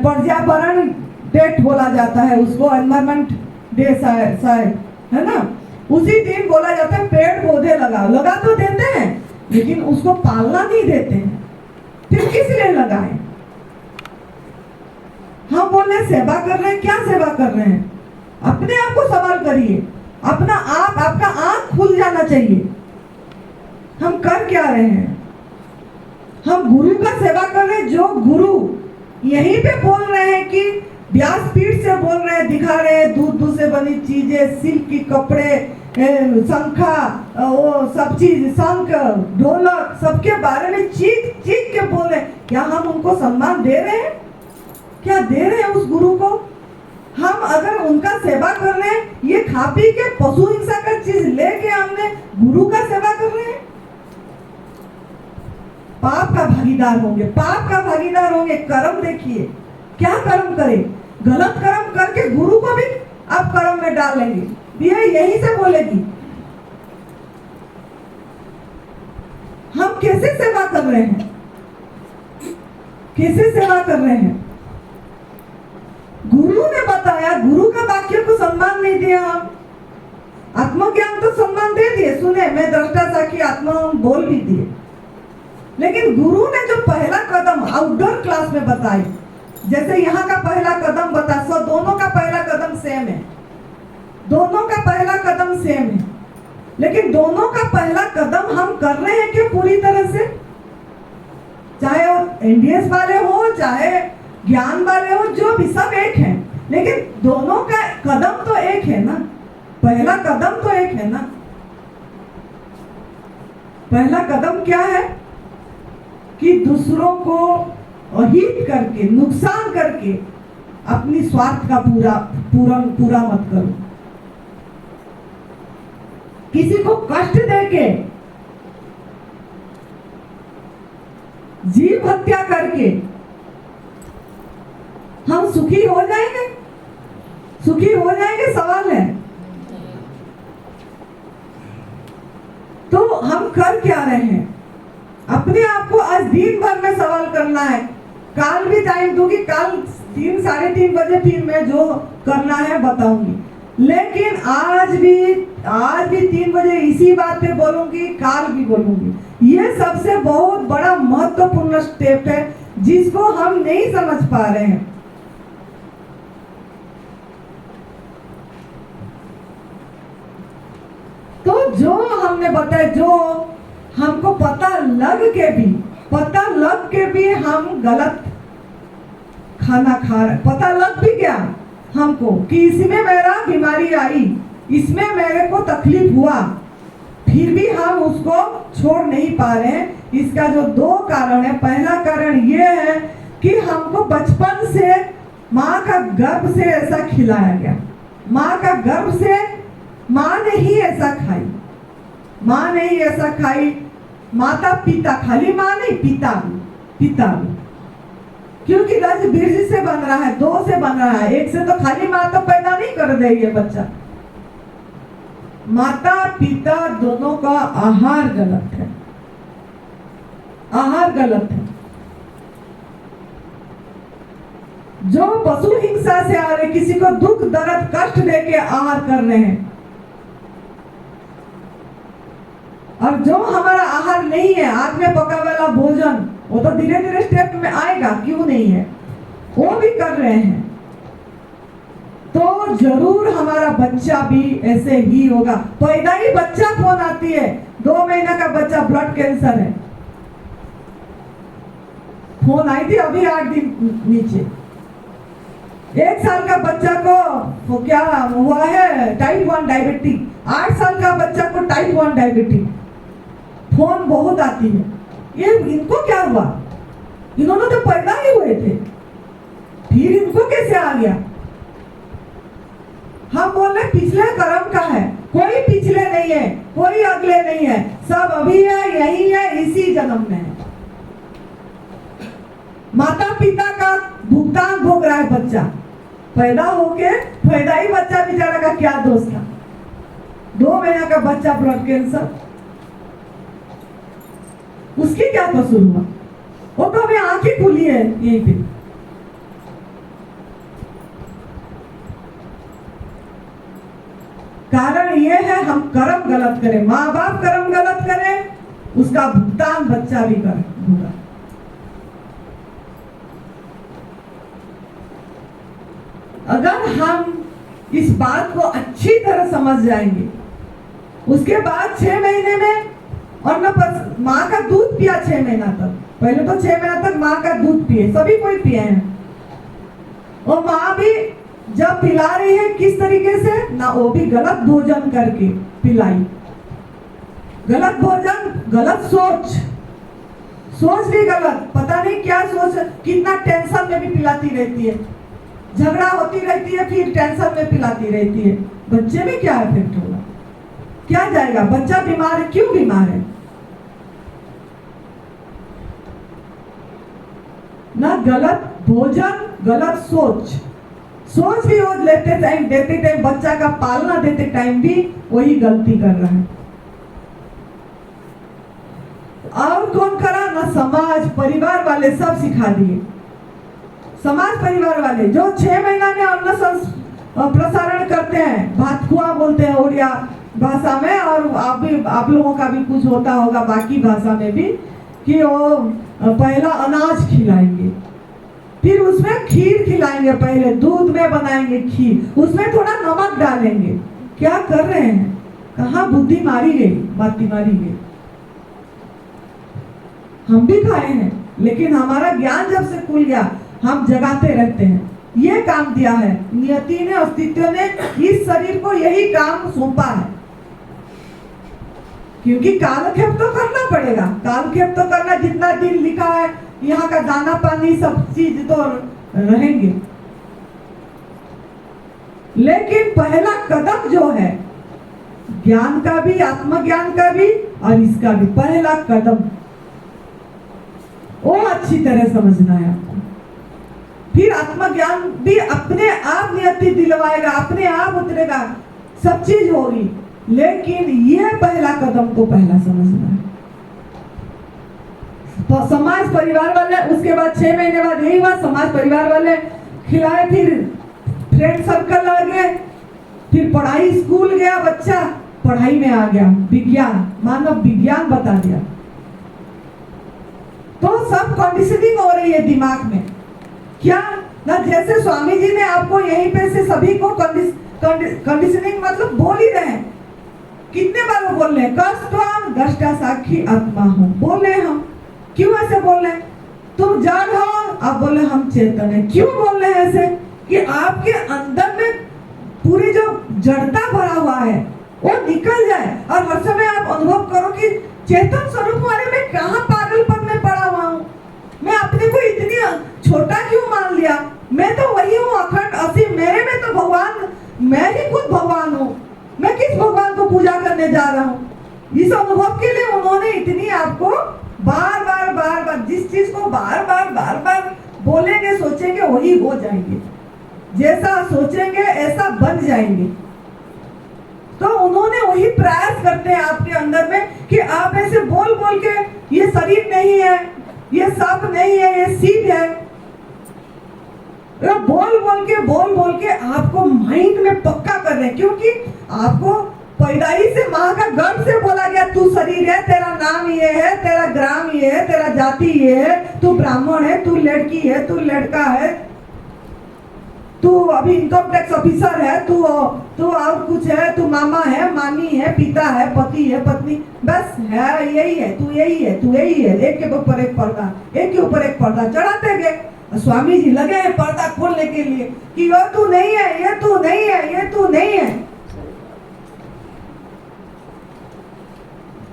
पर्यावरण डेट बोला जाता है, उसको एनवायरमेंट डे शायद है ना। उसी दिन बोला जाता है पेड़ पौधे लगाओ। लगा तो देते हैं लेकिन उसको पालना नहीं देते हैं, फिर किस लिए लगाएं? हम बोल रहे सेवा कर रहे हैं, क्या सेवा कर रहे हैं? अपने आप को सवाल करिए, अपना आप, आपका आंख खुल जाना चाहिए। हम कर क्या रहे हैं? हम गुरु का सेवा कर रहे हैं, जो गुरु यहीं पे बोल रहे हैं कि व्यासपीठ से बोल रहे हैं, दिखा रहे हैं दूध से बनी चीजें, सिल्क की कपड़े, शंखा, वो सब चीज, शंख, ढोलक, सबके बारे में चीख चीख के बोल रहे हैं। क्या हम उनको सम्मान दे रहे हैं? क्या दे रहे हैं उस गुरु को? हम अगर उनका सेवा कर रहे हैं, ये खा पी के पशु हिंसा का चीज लेके हमने गुरु का सेवा कर रहे हैं, पाप का भागीदार होंगे, पाप का भागीदार होंगे। कर्म देखिए, क्या कर्म करें? गलत कर्म करके गुरु को भी आप कर्म में डाल लेंगे, ये यहीं से बोलेगी। हम कैसे सेवा कर रहे हैं? कैसे सेवा कर रहे हैं? गुरु ने बताया, गुरु का वाक्य को सम्मान नहीं दिया हम। आत्मज्ञान तो सम्मान दे दिए, सुने, मैं दृष्टा साखी आत्मा बोल भी दिए, लेकिन गुरु ने जो पहला कदम आउटडोर क्लास में बताई, जैसे यहाँ का पहला कदम बता, सो दोनों का पहला कदम सेम है, दोनों का पहला कदम सेम है, लेकिन दोनों का पहला कदम हम कर रहे हैं कि पूरी तरह से, चाहे वो एनडीएस वाले हो, चाहे ज्ञान वाले हो, जो भी, सब एक हैं, लेकिन दोनों का कदम तो एक है ना, पहला कदम तो एक है ना। पहला कदम क्या है कि दूसरों को अहित करके, नुकसान करके अपनी स्वार्थ का पूरा मत करो। किसी को कष्ट देके, जीव हत्या करके हम सुखी हो जाएंगे? सुखी हो जाएंगे? सवाल है। तो हम कर क्या रहे हैं? अपने आप को आज दिन भर में सवाल करना है। काल भी टाइम दूंगी, काल 3 साढ़े 3 बजे फिर मैं जो करना है बताऊंगी, लेकिन आज भी 3 बजे इसी बात पे बोलूंगी, काल भी बोलूंगी। ये सबसे बहुत बड़ा महत्वपूर्ण स्टेप है जिसको हम नहीं समझ पा रहे हैं। तो जो हमने बताया, जो हमको पता लग के भी हम गलत खाना खा रहे, पता लग भी गया हमको कि इसमें मेरा बीमारी आई, इसमें मेरे को तकलीफ हुआ, फिर भी हम उसको छोड़ नहीं पा रहे हैं। इसका जो 2 कारण है, पहला कारण ये है कि हमको बचपन से माँ का गर्भ से ऐसा खिलाया गया, माँ का गर्भ से माँ ने ही ऐसा खाई, माँ ने ही ऐसा खाई, माता पिता, खाली माँ नहीं, पिता भी, क्योंकि रज बीज से बन रहा है, 2 से बन रहा है, 1 से तो खाली माँ तो पैदा नहीं कर देगी बच्चा। माता पिता दोनों का आहार गलत है, आहार गलत है। जो पशु हिंसा से आ रहे, किसी को दुख दर्द कष्ट देके आहार कर रहे हैं, और जो हमारा आहार नहीं है, आग में पका वाला भोजन, वो तो धीरे धीरे स्टेप में आएगा, क्यों नहीं है, वो भी कर रहे हैं, तो जरूर हमारा बच्चा भी ऐसे ही होगा। पैदा ही बच्चा फोन आती है, 2 महीना का बच्चा, ब्लड कैंसर है, फोन आई थी अभी 8 दिन नीचे, 1 साल का बच्चा को वो क्या हुआ है, टाइप 1 डायबिटीज। 8 साल का बच्चा को टाइप 1 डायबिटीज। फोन बहुत आती है। ये इनको क्या हुआ? इन्होंने तो पैदा ही हुए थे, फिर इनको कैसे आ गया? हम बोल रहे पिछले कर्म का है। कोई पिछले नहीं है, कोई अगले नहीं है, सब अभी है, यही है, इसी जन्म में है। माता पिता का भुगतान भोग रहा है बच्चा। पैदा होके पैदाई बच्चा बेचारा का क्या दोष था? 2 महीना का बच्चा ब्लड कैंसर, उसकी क्या कसूर हुआ? वो तो अभी आंखें खुली है यहीं पे। कारण ये है हम कर्म गलत करें, माँ बाप कर्म गलत करें, उसका भुगतान बच्चा भी होगा। अगर हम इस बात को अच्छी तरह समझ जाएंगे, उसके बाद 6 महीने में और माँ का दूध पिया 6 महीना तक। पहले तो 6 महीना तक माँ का दूध पिए, सभी कोई पिए हैं। और माँ भी जब पिला रही है किस तरीके से ना, वो भी गलत भोजन करके पिलाई। गलत भोजन, गलत सोच भी गलत, पता नहीं क्या सोच, कितना टेंशन में भी पिलाती रहती है, झगड़ा होती रहती है, फिर टेंशन में पिलाती रहती है। बच्चे में क्या इफेक्ट होगा? क्या जाएगा? बच्चा बीमार है, क्यों बीमार है? ना गलत भोजन, गलत सोच भी वो लेते टाइम, देते टाइम, बच्चा का पालना देते टाइम भी वही गलती कर रहा है। और कौन करा? ना समाज परिवार वाले सब सिखा दिए। समाज परिवार वाले जो 6 महीना में अन्न प्रसारण करते हैं, भातखुआ बोलते हैं उड़िया भाषा में, और आप लोगों का भी कुछ होता होगा बाकी भाषा में भी, कि वो पहला अनाज खिलाएंगे, फिर उसमें खीर खिलाएंगे, पहले दूध में बनाएंगे खीर, उसमें थोड़ा नमक डालेंगे। क्या कर रहे हैं? कहाँ बुद्धि मारी गई, बाती मारी गई। हम भी खाए हैं, लेकिन हमारा ज्ञान जब से खुल गया, हम जगाते रहते हैं। ये काम दिया है नियति ने, अस्तित्व ने इस शरीर को यही काम सौंपा है, क्योंकि कालक्षेप तो करना पड़ेगा। कालक्षेप तो करना, जितना दिन लिखा है, यहाँ का दाना पानी सब चीज तो रहेंगे, लेकिन पहला कदम जो है ज्ञान का भी, आत्मज्ञान का भी और इसका भी, पहला कदम वो अच्छी तरह समझना है आपको। फिर आत्मज्ञान भी अपने आप नियति दिलवाएगा, अपने आप उतरेगा, सब चीज होगी, लेकिन ये पहला कदम को पहला समझना है। तो समाज परिवार वाले, उसके बाद 6 महीने बाद यही हुआ, समाज परिवार वाले खिलाए, फिर फ्रेंड सर्कल लगे, फिर पढ़ाई, स्कूल गया बच्चा, पढ़ाई में आ गया, विज्ञान, मानव विज्ञान बता दिया, तो सब कंडीशनिंग हो रही है दिमाग में। क्या ना, जैसे स्वामी जी ने आपको यहीं पे से सभी को कंडीशनिंग मतलब बोल ही रहे हैं। कितने बार वो बोल रहे हैं, कष्टवान दृष्टा साक्षी आत्मा हो, बोले हम। क्यों ऐसे बोल रहे हैं? तुम जड़ हो, आप बोले हम चेतन है। क्यों बोल रहे हैं ऐसे? कि आपके अंदर में पूरी जो जड़ता भरा हुआ है वो निकल जाए, और हर समय आप अनुभव करो कि चेतन स्वरूप वाले में कहाँ पागलपन में पड़ा हुआ हूँ, मैं अपने को इतनी छोटा क्यों मान लिया, मैं तो वही हूँ अखंड असीम, मेरे में तो भगवान, मैं ही खुद भगवान हूँ, मैं किस भगवान को पूजा करने जा रहा हूँ। इस अनुभव के लिए उन्होंने इतनी आपको बार बार जिस चीज को बार बार बोलेंगे, सोचेंगे, वही हो जाएंगे, जैसा सोचेंगे ऐसा बन जाएंगे। तो उन्होंने वही प्रयास करते हैं आपके अंदर में कि आप ऐसे बोल के, ये शरीर नहीं है, ये सब नहीं है, ये सीध है, तो बोल के आपको माइंड में पक्का कर रहे हैं। क्योंकि आपको पैदाई से माँ का गर्भ से बोला गया, तू शरीर है, तेरा नाम ये है, तेरा ग्राम ये है, तेरा जाति ये है, तू ब्राह्मण है, तू लड़की है, तू लड़का है, तू अभी इनकम टैक्स ऑफिसर है, तू और कुछ है, तू मामा है, मामी है, पिता है, पति है, पत्नी, बस है, यही है, तू यही है, तू यही है। एक के ऊपर एक पर्दा, एक के ऊपर एक पर्दा चढ़ाते गए। स्वामी जी लगे हैं पर्दा खोलने के लिए कि ये तू नहीं है, ये तू नहीं है, ये तू नहीं है।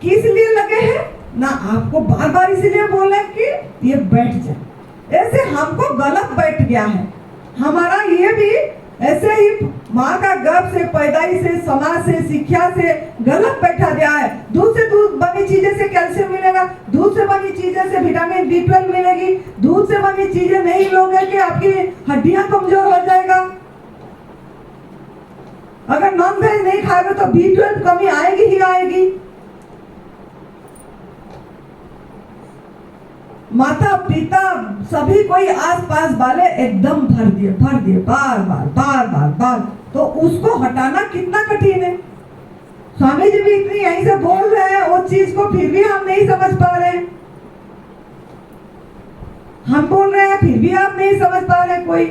किस लिए लगे हैं ना? आपको बार बार इसलिए बोले कि ये बैठ जाए, ऐसे हमको गलत बैठ गया है। हमारा ये भी ऐसे ही माँ का गर्भ से, पैदाइश से, समाज से, शिक्षा से गलत बैठा गया है। दूध से दूध बनी चीजें से कैल्शियम मिलेगा, दूध से बनी चीजें से विटामिन B12 मिलेगी, दूध से बनी चीजें नहीं लोगे कि आपकी हड्डियां कमजोर हो जाएगा। अगर नॉन वेज नहीं खाएगा तो B12 कमी आएगी ही आएगी। माता पिता सभी कोई आसपास वाले एकदम भर दिए बार बार, तो उसको हटाना कितना कठिन है। स्वामी जी भी इतनी यहीं से बोल रहे हैं, वो चीज को फिर भी हम नहीं समझ पा रहे हैं। हम बोल रहे हैं फिर भी आप नहीं समझ पा रहे हैं। कोई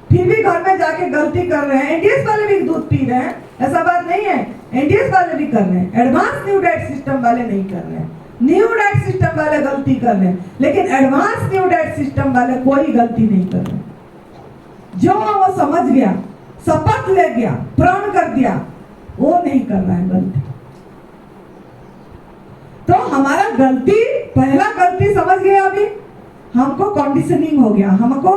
फिर भी घर में जाके गलती कर रहे हैं। एनडीएस वाले भी दूध पी रहे हैं, ऐसा बात नहीं है। एनडीएस वाले भी कर रहे हैं, एडवांस न्यू डाइट सिस्टम वाले नहीं कर रहे हैं। न्यू डाइट सिस्टम वाले गलती कर रहे हैं, लेकिन एडवांस न्यू डाइट सिस्टम वाले कोई गलती नहीं कर रहे। जो वो समझ गया, शपथ ले गया, प्रण कर दिया, वो नहीं कर रहा है गलती। तो हमारा गलती, पहला गलती समझ गया, अभी हमको कंडीशनिंग हो गया। हमको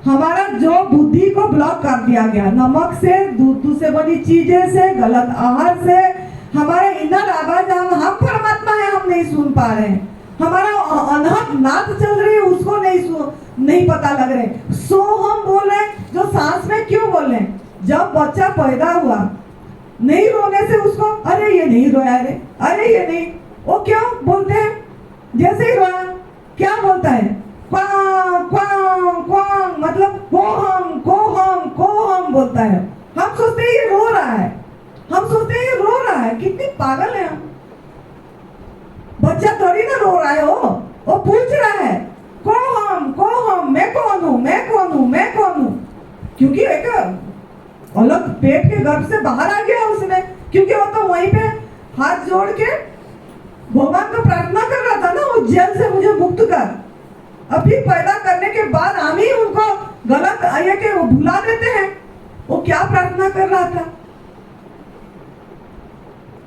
हमारा जो बुद्धि को ब्लॉक कर दिया गया, नमक से, दूध से बनी चीजें से, गलत आहार से, हमारे इनर आवाज हम परमात्मा है हम नहीं सुन पा रहे हैं। हमारा अनहद नाद चल रही है, उसको नहीं पता लग रहे। सो हम बोल रहे हैं, जो सांस में क्यों बोल रहे हैं? जब बच्चा पैदा हुआ, नहीं रोने से उसको अरे ये नहीं रोया, अरे ये नहीं, वो क्यों बोलते हैं? जैसे ही रोया क्या बोलता है? क्वांग क्वांग क्वांग, मतलब कोहम कोहम कोहम बोलता है। हम सोचते हैं ये रो रहा है, हम सोचते हैं ये रो रहा है। कितनी पागल है हम। बच्चा थोड़ी ना रो रहा है, वो पूछ रहा है कोहम, मैं कौन हूँ, मैं कौन हूँ, मैं कौन हूँ। क्योंकि एक अलग पेट के गर्भ से बाहर आ गया उसने, क्योंकि वो तो वहीं पे हाथ जोड़ के भगवान को प्रार्थना कर रहा था ना, उस जेल से मुझे मुक्त कर। अभी पैदा करने के बाद हम ही उनको गलत आया के वो भुला देते हैं। वो क्या प्रार्थना कर रहा था?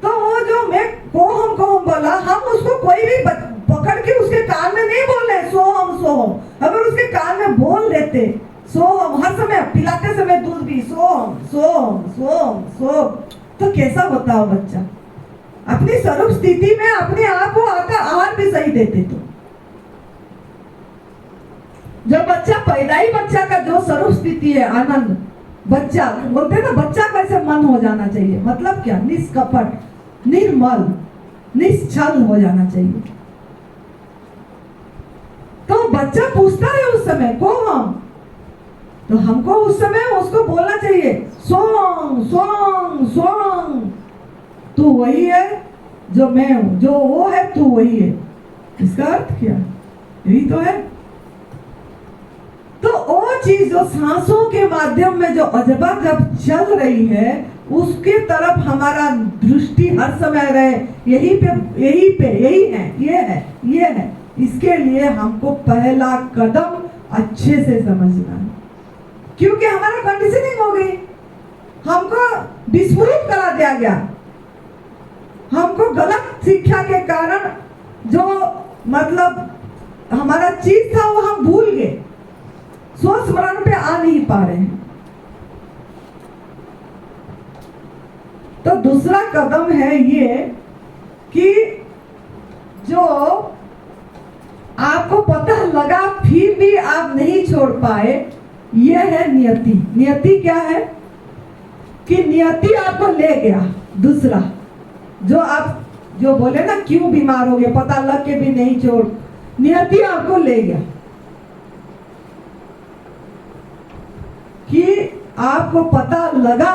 तो वो जो मैं कोहम बोला, हम उसको कोई भी पकड़ के उसके कान में नहीं बोल रहे सोहम। अगर उसके कान में बोल देते सोहम, हर समय पिलाते समय दूध भी सोहम, तो कैसा होता हो बच्चा? अपनी स्वरूप स्थिति में अपने आप को आहार भी सही देते। तो जब बच्चा पैदाई बच्चा का जो स्वरूप स्थिति है, आनंद, बच्चा बोलते हैं ना, बच्चा कैसे मन हो जाना चाहिए, मतलब क्या? निष्कपट, निर्मल, निश्चल हो जाना चाहिए। तो बच्चा पूछता है उस समय कोहम, तो हमको उस समय उसको बोलना चाहिए सोंग सोंग सोंग, तू वही है जो मैं हूं, जो वो है तू वही है। इसका अर्थ क्या? यही तो है। तो वो चीज जो सांसों के माध्यम में जो अजबा जब चल रही है, उसके तरफ हमारा दृष्टि हर समय रहे। यही है, ये है। इसके लिए हमको पहला कदम अच्छे से समझना है, क्योंकि हमारा कंडीशनिंग हो गई। हमको विस्मृत करा दिया गया। हमको गलत शिक्षा के कारण जो मतलब हमारा चीज था वो हम भूल गए, सोच स्मरण पे आ नहीं पा रहे हैं। तो दूसरा कदम है ये कि जो आपको पता लगा फिर भी आप नहीं छोड़ पाए, ये है नियति। नियति क्या है? कि नियति आपको ले गया। दूसरा जो आप जो बोले ना क्यों बीमार हो गए, पता लग के भी नहीं छोड़, नियति आपको ले गया कि आपको पता लगा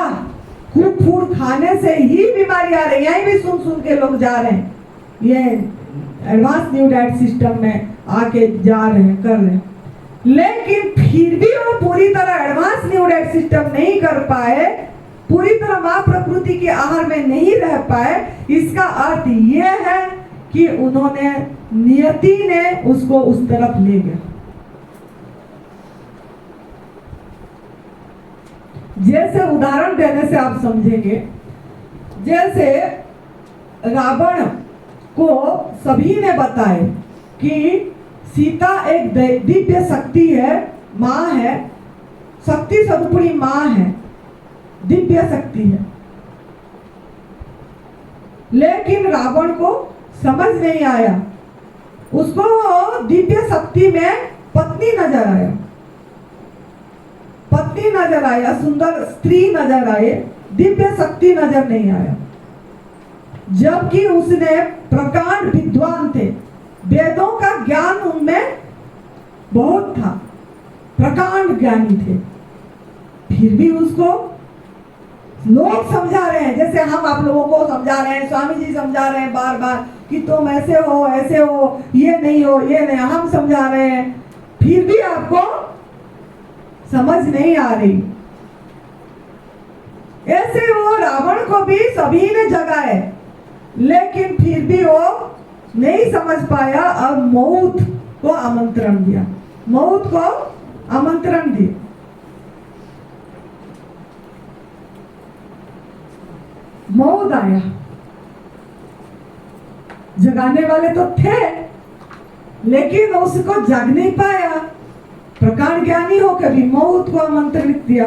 खूब फूड खाने से ही बीमारी आ रही है। यही भी सुन के लोग जा रहे हैं, ये एडवांस न्यू डाइट सिस्टम में आके जा रहे हैं, कर रहे हैं, लेकिन फिर भी वो पूरी तरह एडवांस न्यू डाइट सिस्टम नहीं कर पाए, पूरी तरह माँ प्रकृति के आहार में नहीं रह पाए। इसका अर्थ ये है कि उन्होंने, नियति ने उसको उस तरफ ले गया। जैसे उदाहरण देने से आप समझेंगे, जैसे रावण को सभी ने बताए कि सीता एक दिव्य शक्ति है, माँ है, शक्ति स्वरूपणी माँ है, दिव्य शक्ति है। लेकिन रावण को समझ नहीं आया, उसको दिव्य शक्ति में पत्नी नजर आया, पत्नी नजर आया, सुंदर स्त्री नजर आए, दिव्य शक्ति नजर नहीं आया। जबकि उसने प्रकांड विद्वान थे, वेदों का ज्ञान उनमें बहुत था, प्रकांड ज्ञानी थे, फिर भी उसको लोग समझा रहे हैं, जैसे हम आप लोगों को समझा रहे हैं, स्वामी जी समझा रहे हैं बार बार कि तुम ऐसे हो, ये नहीं हो, ये नहीं, हम समझा रहे हैं, फिर भी आपको समझ नहीं आ रही। ऐसे वो रावण को भी सभी ने जगाए, लेकिन फिर भी वो नहीं समझ पाया और मौत को आमंत्रण दिया, मौत को आमंत्रण दिया। मौत आया, जगाने वाले तो थे लेकिन उसको जग नहीं पाया, प्रकांड ज्ञानी होकर भी मौत को आमंत्रित दिया।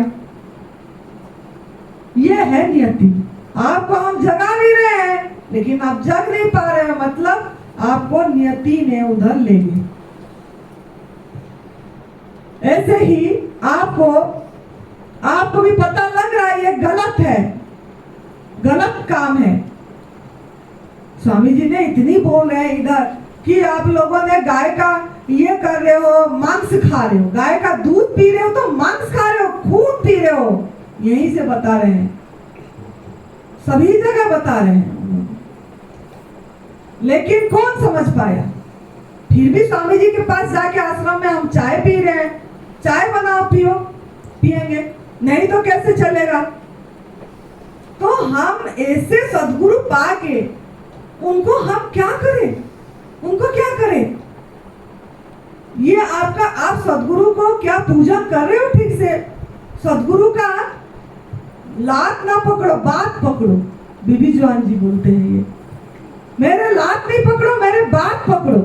यह है नियति, आपको हम जगा नहीं रहे हैं लेकिन आप जग नहीं पा रहे हैं, मतलब आपको नियति ने उधर ले गई। ऐसे ही आपको भी पता लग रहा है ये गलत है, गलत काम है। स्वामी जी ने इतनी बोल रहे हैं इधर कि आप लोगों ने गाय का ये कर रहे हो, मांस खा रहे हो, गाय का दूध पी रहे हो तो मांस खा रहे हो, खून पी रहे हो, यहीं से बता रहे हैं, सभी जगह बता रहे हैं। लेकिन कौन समझ पाया? फिर भी स्वामी जी के पास जाके आश्रम में हम चाय पी रहे हैं, चाय बनाओ पियो, पिएंगे, नहीं तो कैसे चलेगा? तो हम ऐसे सद्गुरु पाके उनको हम क्या करें, उनको क्या करें? ये आप सद्गुरु को क्या पूजन कर रहे हो ठीक से? सद्गुरु का लात ना पकड़ो, बात पकड़ो। बीबी जवान जी बोलते हैं ये, मेरे लात नहीं पकड़ो, मेरे बात पकड़ो।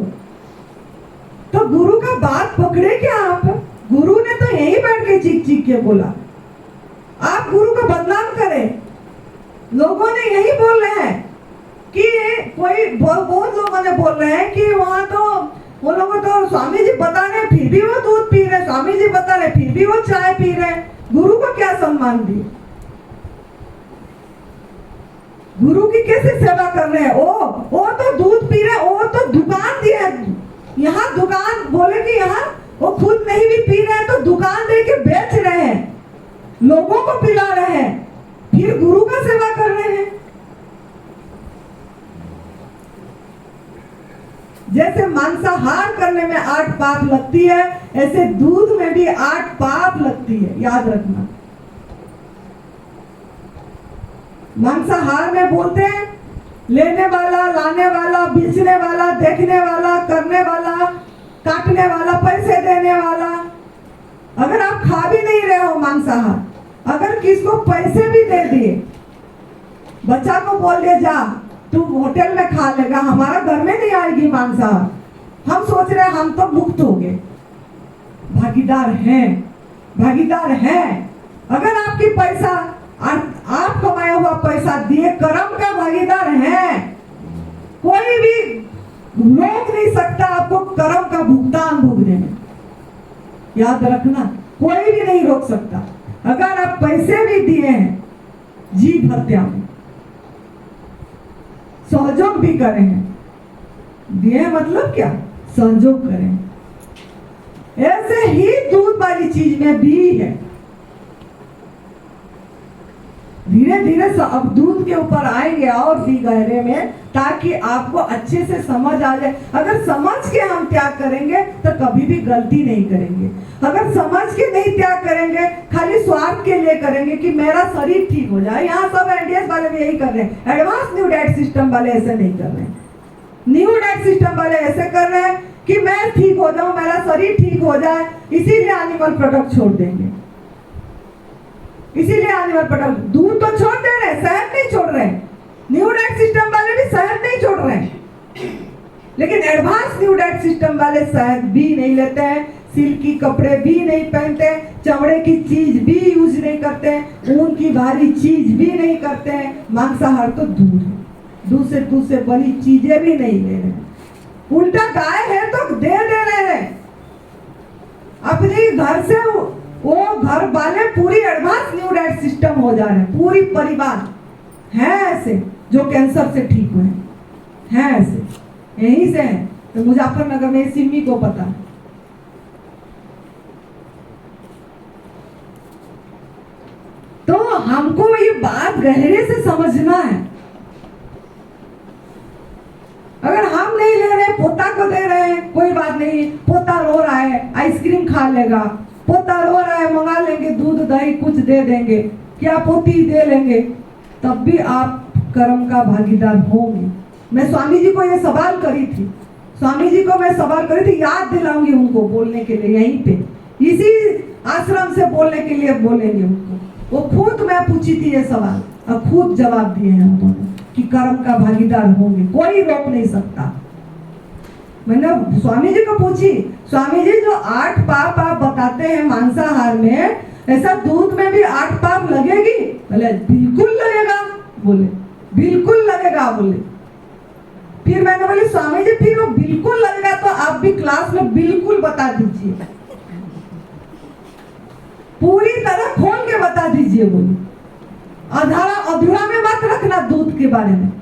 तो गुरु का बात पकड़े क्या आप? गुरु ने तो यही बैठ के चीख चीख के बोला, आप गुरु को बदनाम करें। लोगों ने यही बोल रहे हैं कि बहुत लोगों ने बोल रहे हैं कि वहां तो वो लोग तो स्वामी जी बता रहे फिर भी वो दूध पी रहे, स्वामी जी बता रहे फिर भी वो चाय पी रहे, गुरु को क्या सम्मान दी? गुरु की कैसे सेवा कर रहे हैं? वो तो दूध पी रहे, वो तो दुकान दी है, यहाँ दुकान बोले कि यहाँ वो खुद नहीं भी पी रहे हैं तो दुकान दे के बेच रहे हैं, लोगों को पिला रहे हैं, फिर गुरु का सेवा कर रहे हैं। जैसे मांसाहार करने में 8 पाप लगती है, ऐसे दूध में भी 8 पाप लगती है, याद रखना। मांसाहार में बोलते हैं लेने वाला, लाने वाला, बेचने वाला, देखने वाला, करने वाला, काटने वाला, पैसे देने वाला। अगर आप खा भी नहीं रहे हो मांसाहार, अगर किसको पैसे भी दे दिए, बच्चा को बोल दिया जा तू होटल में खा लेगा, हमारा घर में नहीं आएगी मांसाहार, हम सोच रहे हम तो मुक्त हो गए। भागीदार हैं, भागीदार हैं। अगर आपकी पैसा, आप कमाया हुआ पैसा दिए, कर्म का भागीदार हैं। कोई भी रोक नहीं सकता आपको कर्म का भुगतान भुगतने में, याद रखना, कोई भी नहीं रोक सकता। अगर आप पैसे भी दिए हैं जीव हत्या में, सहयोग भी करे हैं, दिए मतलब क्या, सहयोग करें। ऐसे ही दूध वाली चीज में भी है। धीरे धीरे अब दूध के ऊपर आएंगे और भी गहरे में, ताकि आपको अच्छे से समझ आ जाए। अगर समझ के हम त्याग करेंगे तो कभी भी गलती नहीं करेंगे। अगर समझ के नहीं त्याग करेंगे, खाली स्वार्थ के लिए करेंगे कि मेरा शरीर ठीक हो जाए, यहाँ सब एनडीएस वाले भी यही कर रहे हैं। एडवांस न्यू डाइट सिस्टम वाले ऐसे नहीं कर रहे हैं। न्यू डाइट सिस्टम वाले ऐसे कर रहे हैं कि मैं ठीक हो जाऊं, मेरा शरीर ठीक हो जाए, इसीलिए एनिमल प्रोडक्ट छोड़ देंगे। इसीलिए एनिमल प्रोडक्ट, दूध तो छोड़ दे रहे, शहद नहीं छोड़ रहे। न्यू डाइट सिस्टम वाले भी शहद नहीं छोड़ रहे, लेकिन एडवांस न्यू डाइट सिस्टम वाले शहद भी नहीं लेते हैं, सिल्की कपड़े भी नहीं पहनते, चमड़े की चीज भी यूज नहीं करते, ऊन की भारी चीज भी नहीं करते हैं। मांसाहार तो दूर है, दूध से बनी चीजें भी नहीं ले रहे, उल्टा गाय है तो दे रहे हैं अपने घर से। वो घर वाले पूरी एडवांस न्यू डाइट सिस्टम हो जा रहे हैं, पूरी परिवार है ऐसे जो कैंसर से ठीक हुए हैं ऐसे, यहीं से है। तो मुजफ्फरनगर में सिमी को पता है। तो हमको ये बात गहरे से समझना है। अगर हम नहीं ले रहे, पोता को दे रहे हैं, कोई बात नहीं, पोता रो रहा है आइसक्रीम खा लेगा, पोता रो रहा है मंगा लेंगे, दूध दही कुछ दे देंगे, क्या पोती दे लेंगे, तब भी आप कर्म का भागीदार होंगे। मैं स्वामी जी को ये सवाल करी थी, स्वामी जी को मैं सवाल करी थी, याद दिलाऊंगी उनको बोलने के लिए, यहीं पे इसी आश्रम से बोलने के लिए बोलेंगे उनको। वो खुद मैं पूछी थी ये सवाल और खुद जवाब दिए हैं उन्होंने कि कर्म का भागीदार होंगे, कोई रोक नहीं सकता। मैंने स्वामी जी को पूछी, स्वामी जी जो 8 पाप आप बताते हैं मांसाहार में, ऐसा दूध में भी 8 पाप लगेगी? बोले बिल्कुल लगेगा, बोले बिल्कुल लगेगा, बोले। फिर मैंने बोली स्वामी जी फिर वो बिल्कुल लगेगा तो आप भी क्लास में बिल्कुल बता दीजिए, पूरी तरह खोल के बता दीजिए, बोली अधूरा में मत रखना दूध के बारे में,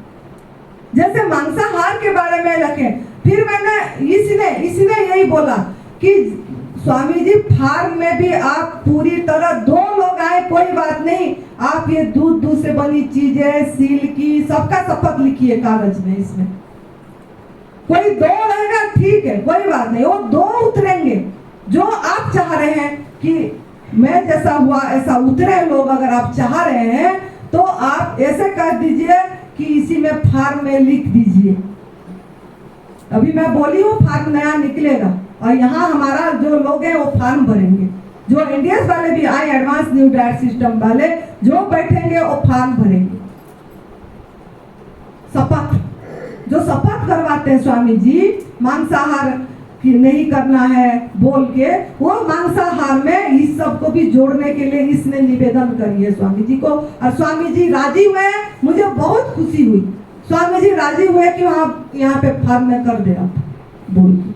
जैसे मांसाहार के बारे में रखें। फिर मैंने इसने यही बोला कि स्वामी जी फार्म में भी आप पूरी तरह 2 लोग आए कोई बात नहीं, आप ये दूध से बनी चीजें सिल्की सबका शपथ लिखिए कागज में, इसमें कोई 2 रहेगा ठीक है कोई बात नहीं, वो 2 उतरेंगे जो आप चाह रहे हैं कि मैं जैसा हुआ ऐसा उतरे लोग। अगर आप चाह रहे हैं तो आप ऐसे कर दीजिए कि इसी में फार्म में लिख दीजिए। अभी मैं बोली हूँ फार्म नया निकलेगा और यहाँ हमारा जो लोग हैं वो फार्म भरेंगे, जो इंडियंस वाले भी आए एडवांस न्यू डाइट सिस्टम वाले जो बैठेंगे वो फार्म भरेंगे। शपथ जो शपथ करवाते हैं स्वामी जी मांसाहार कि नहीं करना है बोल के, वो मांसाहार में इस सब को भी जोड़ने के लिए इसने निवेदन करी है स्वामी जी को, और स्वामी जी राजी हुए। मुझे बहुत खुशी हुई, स्वामी जी राजी हुए कि वहाँ यहाँ पे फार्म में कर दे आप बोल के।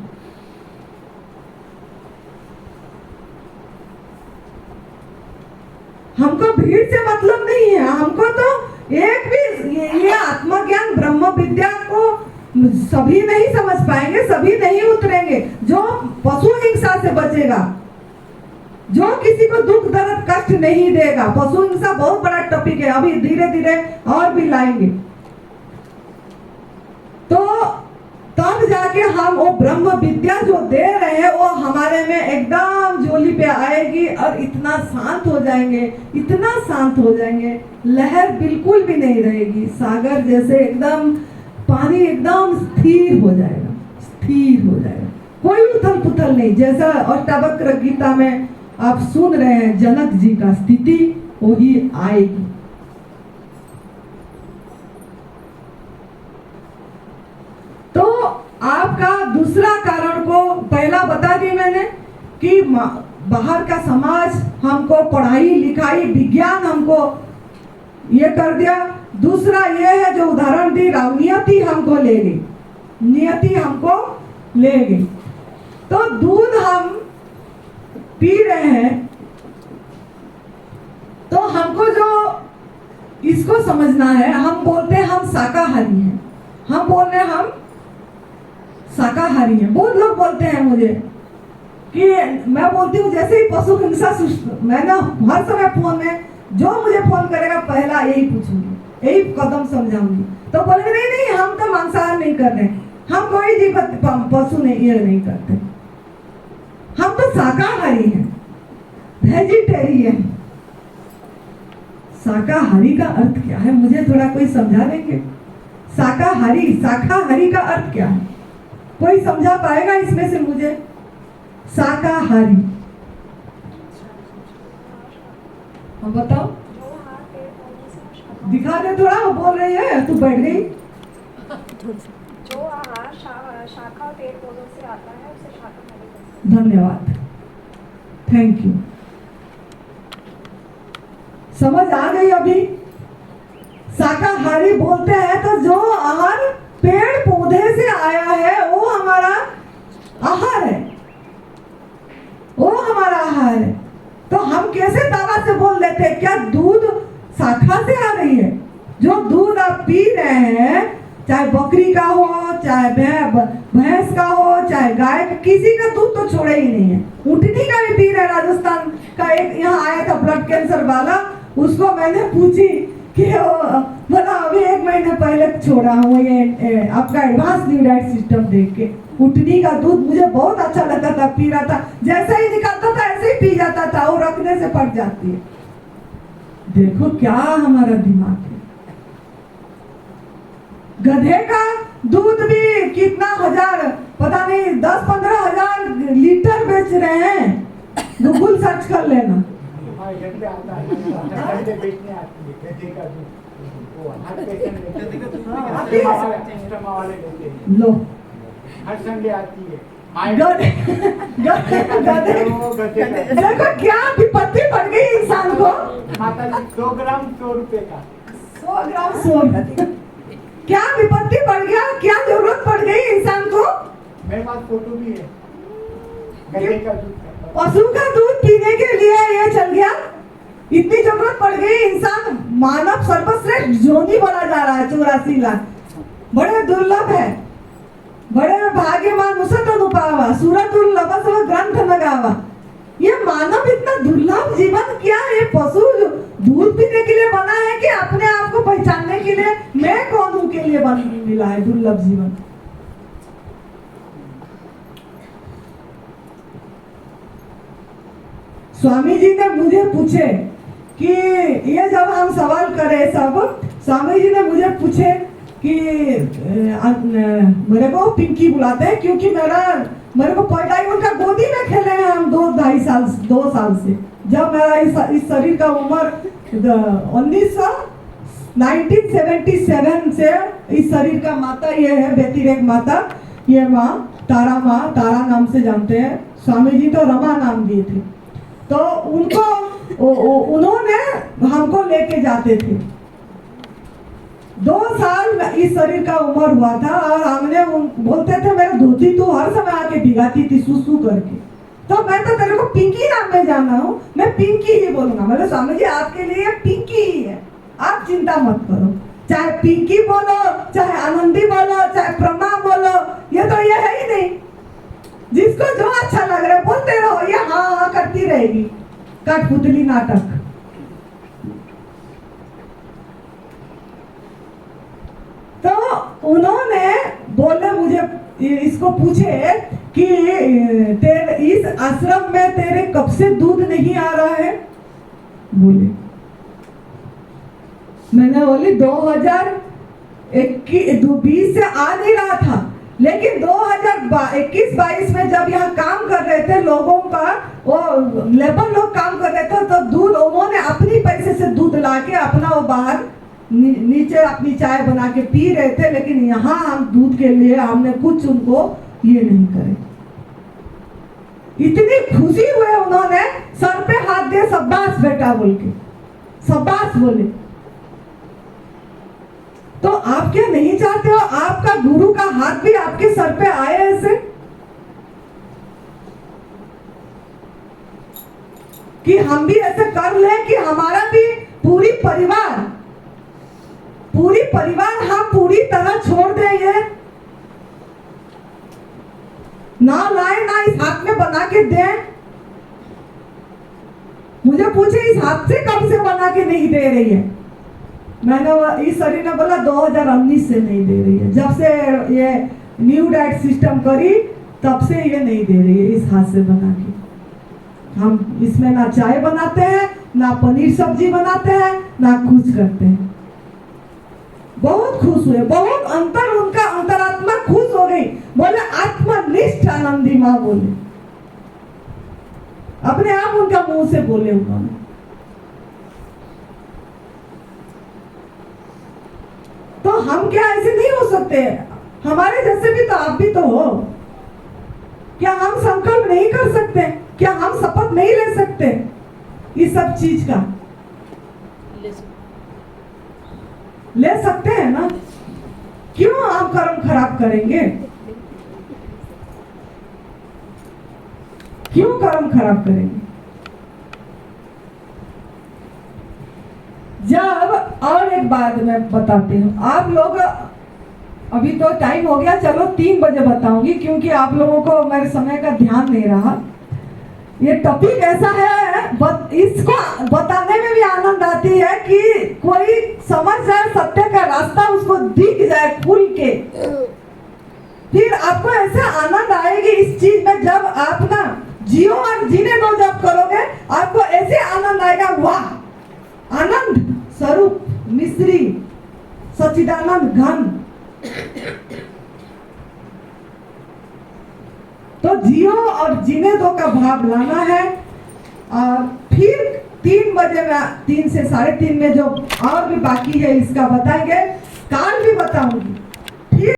हमको भीड़ से मतलब नहीं है, हमको तो एक भी ये आत्मज्ञान ब्रह्म विद्या को सभी नहीं समझ पाएंगे, सभी नहीं उतरेंगे। जो पशु हिंसा से बचेगा, जो किसी को दुख दर्द कष्ट नहीं देगा, पशु हिंसा बहुत बड़ा टॉपिक है, अभी धीरे धीरे और भी लाएंगे, तो तब जाके हम वो ब्रह्म विद्या जो दे रहे हैं वो हमारे में एकदम जोली पे आएगी और इतना शांत हो जाएंगे, इतना शांत हो जाएंगे, लहर बिल्कुल भी नहीं रहेगी, सागर जैसे एकदम पानी एकदम स्थिर हो जाएगा, स्थिर हो जाएगा, कोई उथल पुथल नहीं। जैसा अष्टावक्र गीता में आप सुन रहे हैं जनक जी का स्थिति वही आएगी। तो आपका दूसरा कारण को पहला बता दी मैंने कि बाहर का समाज हमको पढ़ाई लिखाई विज्ञान हमको ये कर दिया। दूसरा ये है जो उदाहरण दी, नियति हमको ले गई, नियति हमको ले गई। तो दूध हम पी रहे हैं तो हमको जो इसको समझना है, हम बोलते हैं हम शाकाहारी हैं, हम बोल रहे हैं हम शाकाहारी हैं। बहुत लोग बोलते हैं मुझे कि मैं बोलती हूँ जैसे ही पशु हिंसा, मैं ना हर समय फोन में जो मुझे फोन करेगा पहला यही पूछूंगी, यही कदम समझाऊंगी, तो बोलेंगे नहीं नहीं हम तो मांसाहार नहीं कर रहे, हम कोई जीव पशु नहीं ये नहीं करते, हम तो शाकाहारी हैं, वेजिटेरियन। शाकाहारी का अर्थ क्या है मुझे थोड़ा कोई समझा देंगे? शाकाहारी, शाकाहारी का अर्थ क्या है? कोई समझा पाएगा इसमें से मुझे? शाकाहारी हाँ बताओ, जो हाथ पेड़ पौधों से शाखा, दिखा दे थोड़ा, वो बोल रही है तू बैठ गई। जो आहार शाखा और पेड़ पौधों से आता है उसे शाकाहारी कहते हैं। धन्यवाद, थैंक यू। समझ आ गई अभी? शाकाहारी बोलते हैं तो जो आहार पेड़ पौधे से आया है वो हमारा आहार है, वो हमारा आहार है। तो हम कैसे दावा से बोल देते हैं क्या दूध शाखा से आ रही है? जो दूध आप पी रहे हैं, चाहे बकरी का हो, चाहे भैंस का हो, चाहे गाय का, किसी का दूध तो छोड़े ही नहीं है। ऊँटनी का भी पी रहे। राजस्थान का एक यहाँ आया था ब्लड कैंसर वाला, उसको मैंने पूछी कि बोला अभी 1 महीने पहले छोड़ा हूँ ये आपका एडवांस न्यू डाइट सिस्टम देख के। ऊँटनी का दूध मुझे बहुत अच्छा लगता था, पी रहा था, जैसे ही निकालता था ऐसे ही पी जाता था, वो रखने से फट जाती है। देखो क्या हमारा दिमाग है। गधे का दूध भी कितना हजार, पता नहीं 10-15 हजार लीटर बेच रहे हैं। गूगल सर्च कर लेना। लो हर संडे आती है। देखो क्या विपत्ति पड़ गई इंसान को। माता जी 100 ग्राम 100 रुपए का। 100 ग्राम 100, क्या विपत्ति पड़ गया, क्या जरूरत पड़ गई इंसान को। मेरे पास फोटो भी है गधे का दूध का। पशु का दूध पीने के लिए ये चल गया, इतनी जरूरत पड़ गई। इंसान मानव सर्वश्रेष्ठ जोनी बना जा रहा है। 84 लाख बड़े दुर्लभ है, बड़े भाग्यवान उसत अनुपावा, सूरत दुर्लभ सब ग्रंथ न गावा। ये मानव इतना दुर्लभ जीवन क्या है? पशु दूध पीने के लिए बना है कि अपने आप को पहचानने के लिए मैं कौन हूं के लिए मिला है दुर्लभ जीवन। स्वामी जी ने मुझे पूछे कि ये जब हम सवाल करे सब, स्वामी जी ने मुझे पूछे कि मेरे को पिंकी बुलाते हैं क्योंकि मेरे को पैदा ही उनका गोदी में खेले हैं हम 2 साल से। जब मेरा इस शरीर का उम्र 1977 से इस शरीर का माता ये है बेतीरेक माता, ये माँ, तारा नाम से जानते हैं। स्वामी जी तो रमा नाम दिए थे। तो उन्होंने हमको लेके जाते थे। 2 साल इस शरीर का उम्र हुआ था और हमने बोलते थे मेरे धोती तू हर समय आके भिगाती थी सुसु करके, तो मैं तो तेरे को पिंकी नाम में जाना हूँ, मैं पिंकी ही बोलूंगा। मैं स्वामी जी आपके लिए पिंकी ही है, आप चिंता मत करो। चाहे पिंकी बोलो, चाहे आनंदी बोलो, चाहे प्रमा बोलो, ये तो ये है ही नहीं। जिसको जो अच्छा लग रहा है बोलते रहो, ये हाँ हाँ करती रहेगी। कठपुतली नाटक। तो उन्होंने बोले मुझे, इसको पूछे कि तेरे इस आश्रम में तेरे कब से दूध नहीं आ रहा है? बोले, मैंने बोली 2020 से आ नहीं रहा था, लेकिन 2021-22 में जब यहाँ काम कर रहे थे, लोगों का वो लेबर लोग काम कर रहे थे, तो दूध उन्होंने अपनी पैसे से दूध लाके अपना वो बाहर नीचे अपनी चाय बना के पी रहे थे। लेकिन यहाँ हम दूध के लिए हमने कुछ उनको ये नहीं करे। इतनी खुशी हुए, उन्होंने सर पे हाथ दे शाबाश बेटा बोल के शाबाश बोले। तो आप क्या नहीं चाहते हो आपका गुरु का हाथ भी आपके सर पे आए ऐसे कि हम भी ऐसे कर ले कि हमारा भी पूरी परिवार हम पूरी तरह छोड़ देंगे, ना लाए ना इस हाथ में बना के दें। मुझे पूछे इस हाथ से कब से बना के नहीं दे रही है? मैंने इस शरीर ने बोला 2019 से नहीं दे रही है। जब से ये न्यू डाइट सिस्टम करी तब से ये नहीं दे रही है इस हाथ से बना के। हम इसमें ना चाय बनाते हैं, ना पनीर सब्जी बनाते हैं, ना कुछ करते हैं। बहुत खुश हुए, बहुत उनका अंतरात्मा खुश हो गई। बोले आत्मनिष्ठ आनंदी माँ बोले, अपने आप उनका मुंह से बोले उन्होंने। तो हम क्या ऐसे नहीं हो सकते? हमारे जैसे भी तो आप भी तो हो। क्या हम संकल्प नहीं कर सकते? क्या हम शपथ नहीं ले सकते इस सब चीज का? ले सकते हैं ना? क्यों आप कर्म खराब करेंगे? क्यों कर्म खराब करेंगे? जब और एक बात मैं बताती हूँ, आप लोग अभी तो टाइम हो गया, चलो 3 बजे बताऊंगी क्योंकि आप लोगों को मेरे समय का ध्यान नहीं रहा। ये टॉपिक ऐसा है, इसको बताने में भी आनंद आती है कि कोई समझ जाए सत्य का रास्ता, उसको दिख जाए खुल के, फिर आपको ऐसा आनंद आएगी इस चीज में। जब आप ना जियो और जीने दो जब करोगे, आपको ऐसे आनंद आएगा, वाह! आनंद स्वरूप मिश्री सच्चिदानंद घन। तो जियो और जीने दो का भाव लाना है। और फिर 3 बजे में, 3 से 3:30 में जो और भी बाकी है इसका बताएंगे, काल भी बताऊंगी।